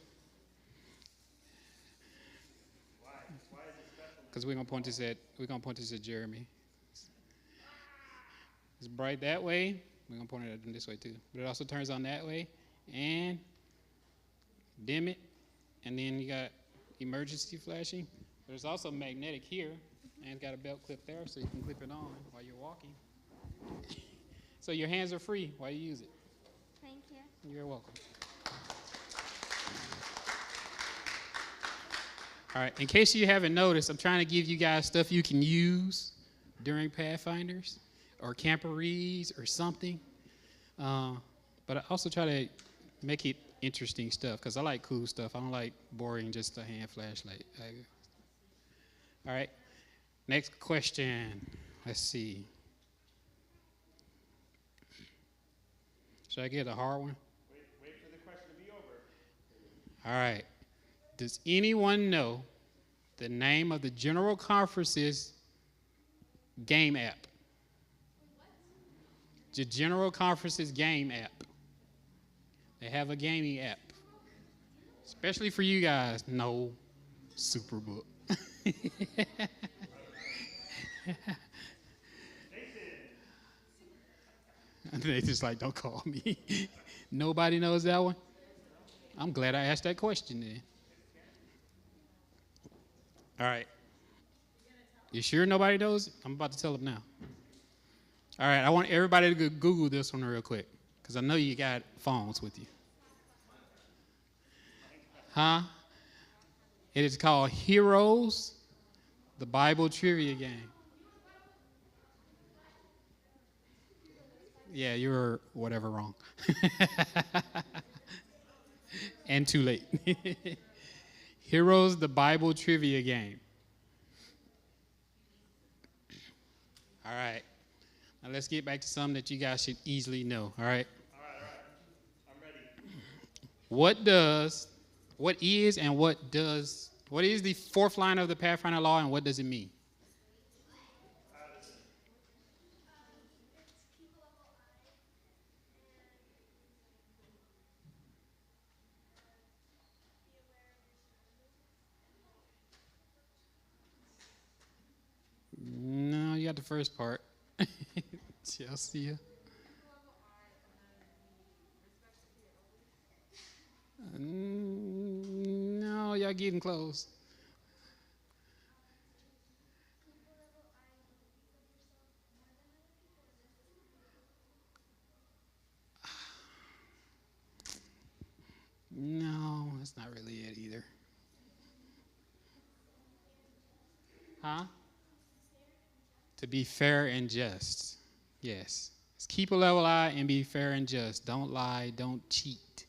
Why? Why is it special? Because we're gonna point this at Jeremy. It's bright that way. We're gonna point it at him this way too. But it also turns on that way. And dim it. And then you got emergency flashing. But it's also magnetic here. And it's got a belt clip there, so you can clip it on while you're walking. So your hands are free while you use it. Thank you. You're welcome. All right, in case you haven't noticed, I'm trying to give you guys stuff you can use during Pathfinders or camporees or something. But I also try to make it interesting stuff because I like cool stuff. I don't like boring, just a hand flashlight. All right, next question. Let's see. Should I get a hard one? Wait for the question to be over. All right. Does anyone know the name of the General Conference's game app? The General Conference's game app. They have a gaming app. Especially for you guys. No, Superbook. They just like, don't call me. Nobody knows that one? I'm glad I asked that question then. All right. You sure nobody knows? I'm about to tell them now. All right, I want everybody to Google this one real quick because I know you got phones with you. Huh? It is called Heroes the Bible trivia game. Yeah, you were whatever wrong. And too late. Heroes, the Bible trivia game. All right. Now let's get back to something that you guys should easily know. All right. All right. I'm ready. What is the fourth line of the Pathfinder law, and what does it mean? No, you got the first part. Chelsea. No, y'all getting close. No, that's not really it either. Huh? To be fair and just. Yes. Keep a level eye and be fair and just. Don't lie. Don't cheat.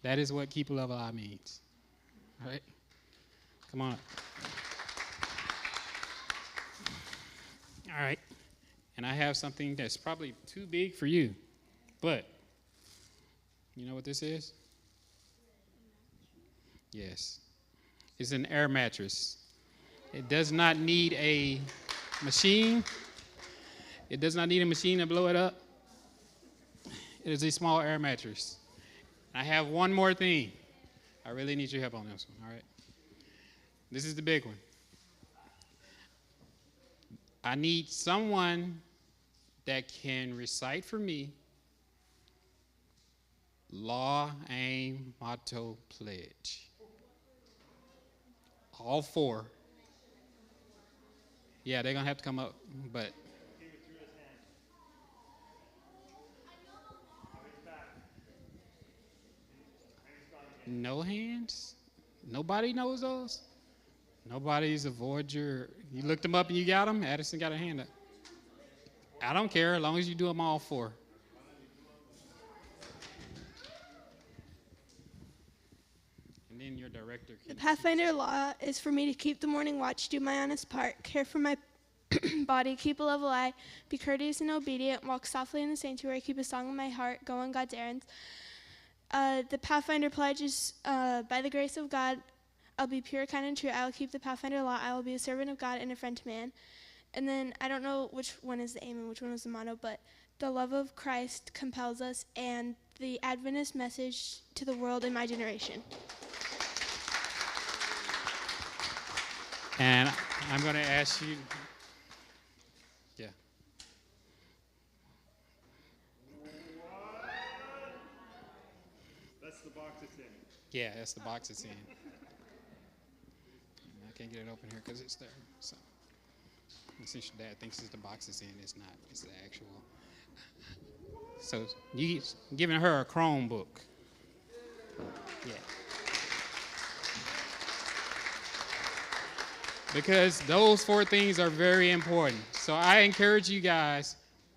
That is what keep a level eye means. All right? Come on. All right. And I have something that's probably too big for you. But you know what this is? Yes. It's an air mattress. It does not need a machine. It does not need a machine to blow it up. It is a small air mattress. I have one more thing. I really need your help on this one, all right? This is the big one. I need someone that can recite for me law, aim, motto, pledge. All four. Yeah, they're going to have to come up, but. No hands? Nobody knows those? Nobody's a voyager. You looked them up and you got them? Addison got a hand up. I don't care as long as you do them all four. And then your director. The Pathfinder law is for me to keep the morning watch, do my honest part, care for my body, keep a level eye, be courteous and obedient, walk softly in the sanctuary, keep a song in my heart, go on God's errands. The Pathfinder pledge is, by the grace of God, I'll be pure, kind, and true. I will keep the Pathfinder law. I will be a servant of God and a friend to man. And then I don't know which one is the aim and which one is the motto, but the love of Christ compels us, and the Adventist message to the world in my generation. And I'm going to ask you, yeah. That's the box it's in. Yeah, that's the box it's in. I can't get it open here because it's there. So, since your dad thinks it's the box it's in, it's not. It's the actual. So, you giving her a Chromebook. Yeah. Because those four things are very important. So I encourage you guys,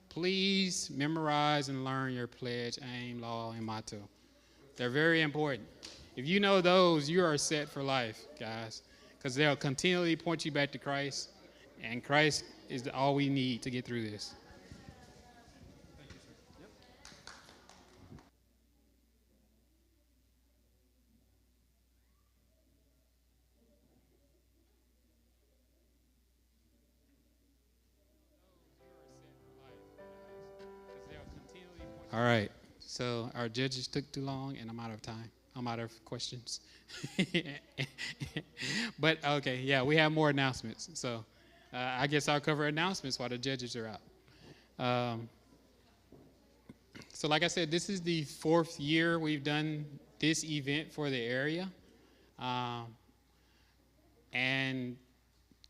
please memorize and learn your pledge, aim, law, and motto. They're very important. If you know those, you are set for life, guys, because they'll continually point you back to Christ, and Christ is all we need to get through this. Thank you, sir. Yep. All right. So our judges took too long, and I'm out of time. I'm out of questions. But, okay, yeah, we have more announcements. So I guess I'll cover announcements while the judges are out. So like I said, this is the 4th year we've done this event for the area. And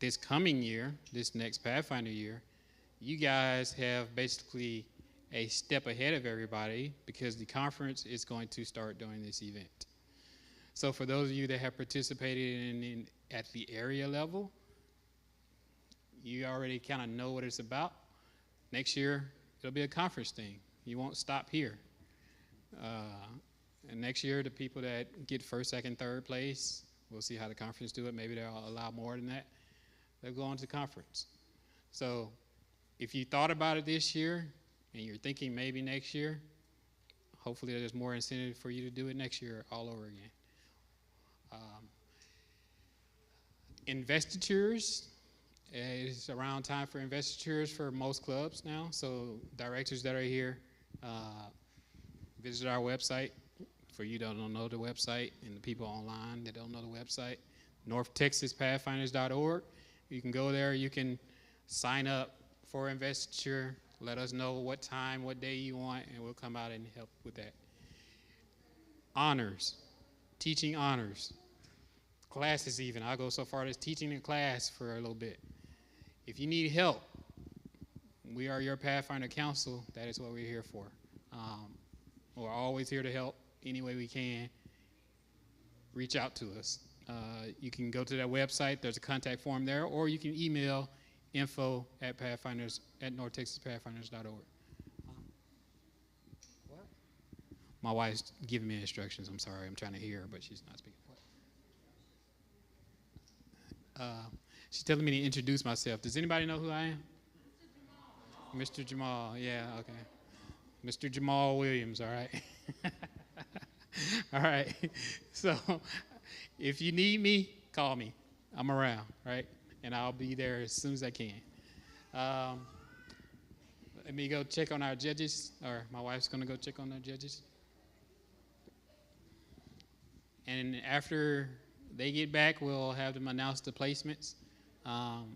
this coming year, this next Pathfinder year, you guys have basically a step ahead of everybody because the conference is going to start doing this event. So for those of you that have participated in at the area level, you already kind of know what it's about. Next year, it'll be a conference thing. You won't stop here. And next year, the people that get first, second, third place, we'll see how the conference do it. Maybe they'll allow more than that. They'll go on to conference. So if you thought about it this year and you're thinking maybe next year, hopefully there's more incentive for you to do it next year all over again. Investitures, it's around time for investitures for most clubs now. So directors that are here, visit our website. For you that don't know the website and the people online that don't know the website, NorthTexasPathfinders.org. You can go there, you can sign up for investiture, let us know what time, what day you want, and we'll come out and help with that. Honors, teaching honors, classes even. I'll go so far as teaching a class for a little bit. If you need help, we are your Pathfinder Council. That is what we're here for. We're always here to help any way we can. Reach out to us. You can go to that website. There's a contact form there, or you can email info@NorthTexasPathfinders.org. What? My wife's giving me instructions. I'm sorry. I'm trying to hear her, but she's not speaking. She's telling me to introduce myself. Does anybody know who I am? Mr. Jamal. Yeah, okay. Mr. Jamal Williams, all right? All right. So if you need me, call me. I'm around, right? And I'll be there as soon as I can. Let me go check on our judges, or my wife's going to go check on our judges. And after they get back, we'll have them announce the placements. And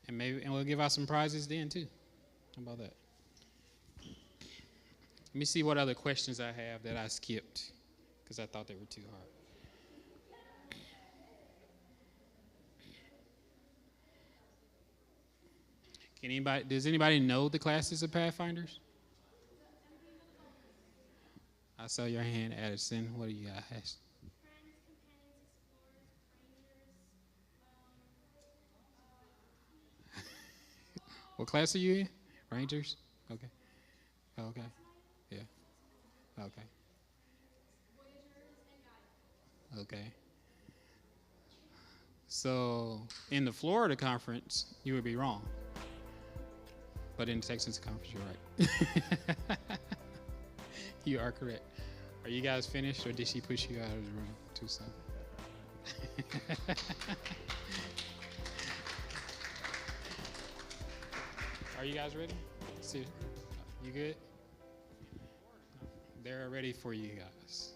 we'll give out some prizes then, too. How about that? Let me see what other questions I have that I skipped because I thought they were too hard. Does anybody know the classes of Pathfinders? I saw your hand, Addison. What do you got? What class are you in? Rangers? Okay. Okay. Yeah. Okay. Okay. So in the Florida conference, you would be wrong. But in the Texas conference, you're right. You are correct. Are you guys finished, or did she push you out of the room too soon? Are you guys ready? See, you good? They're ready for you guys.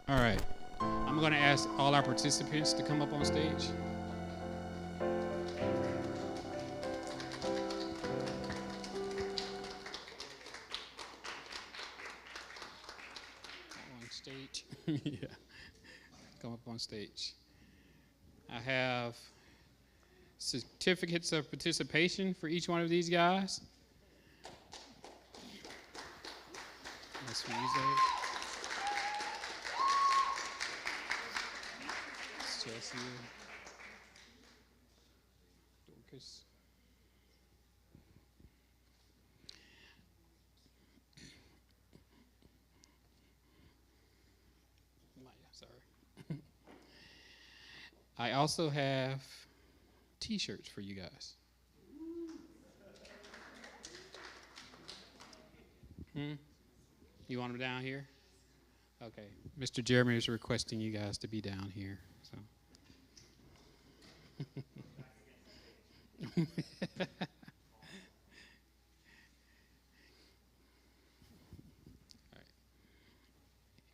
All right, I'm going to ask all our participants to come up on stage. On stage, yeah, come up on stage. I have certificates of participation for each one of these guys. That's for you, Zelle. Chelsea, Dorcas. Maya, sorry. I also have T-shirts for you guys. You want them down here? Okay. Mr. Jeremy is requesting you guys to be down here. So.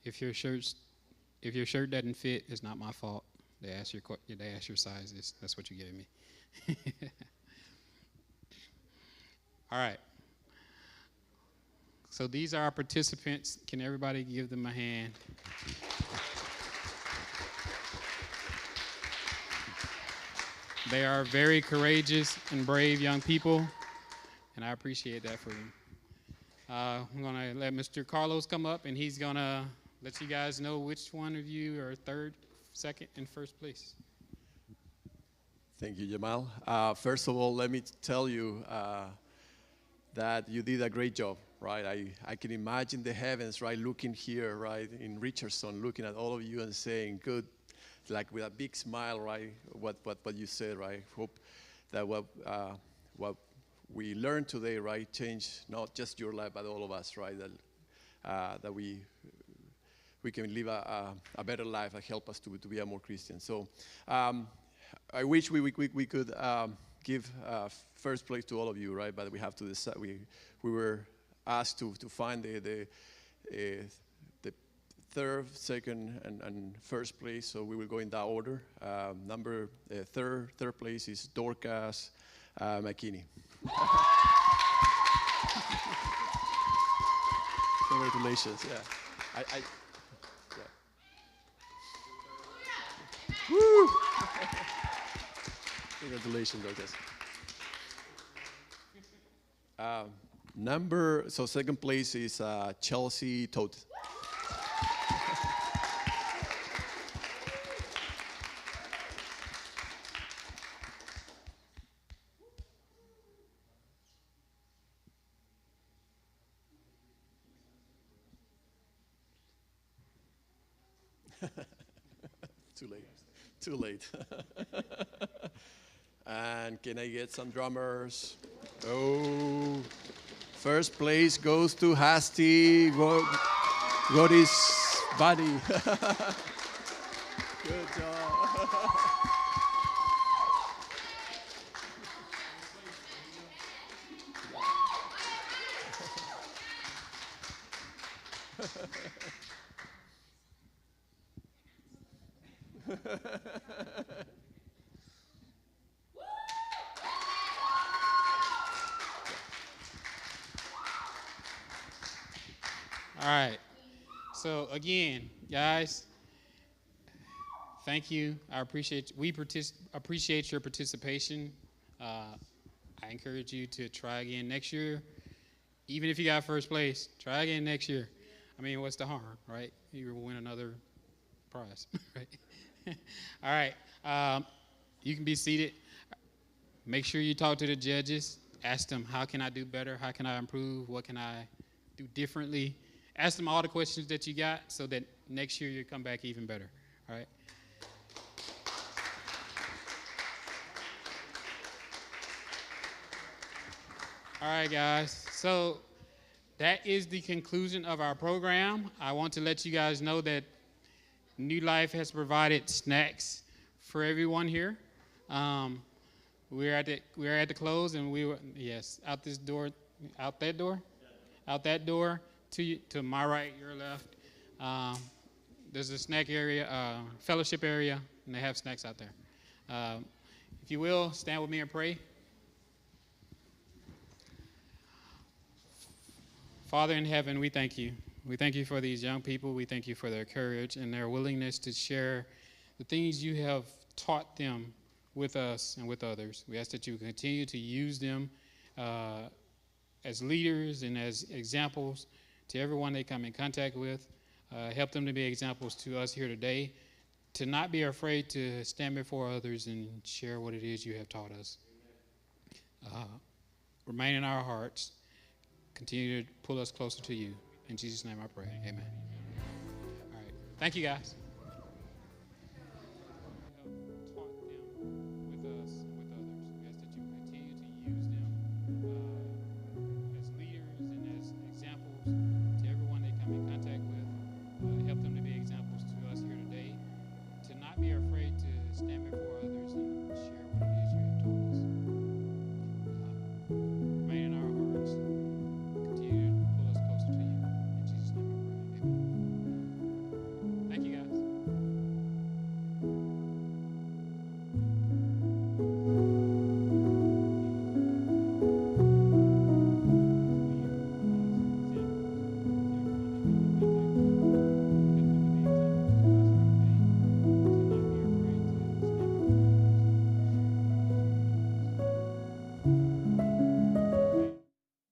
If your shirt doesn't fit, it's not my fault. They ask your sizes. That's what you gave me. All right. So these are our participants. Can everybody give them a hand? They are very courageous and brave young people, and I appreciate that for them. I'm going to let Mr. Carlos come up, and he's going to let you guys know which one of you are third, second, and first place. Thank you, Jamal. First of all, let me tell you that you did a great job, right? I can imagine the heavens, right, looking here, right, in Richardson, looking at all of you and saying, good, like with a big smile, right, what you said, right? Hope that what we learned today, right, change not just your life, but all of us, right, that we can live a better life and help us to be a more Christian. So I wish we could give first place to all of you, right? But we have to decide. We were asked to find the third, second, and first place. So we will go in that order. Third place is Dorcas McKinney. Congratulations! Yeah, yeah. Woo! Congratulations, Dorcas. Second place is Chelsea Tote. Too late. And can I get some drummers? Oh, first place goes to Hasty. Got his body. Good job. All right. So again, guys, thank you. We appreciate your participation. I encourage you to try again next year. Even if you got first place, try again next year. I mean, what's the harm, right? You will win another prize, right? All right. You can be seated. Make sure you talk to the judges. Ask them, how can I do better? How can I improve? What can I do differently? Ask them all the questions that you got so that next year you come back even better, all right? All right, guys. So that is the conclusion of our program. I want to let you guys know that New Life has provided snacks for everyone here. We're at the close, and out that door to my right, your left. There's a snack area, fellowship area, and they have snacks out there. If you will, stand with me and pray. Father in heaven, we thank you. We thank you for these young people. We thank you for their courage and their willingness to share the things you have taught them with us and with others. We ask that you continue to use them as leaders and as examples to everyone they come in contact with. Help them to be examples to us here today, to not be afraid to stand before others and share what it is you have taught us. Remain in our hearts. Continue to pull us closer to you. In Jesus' name I pray. Amen. All right. Thank you, guys.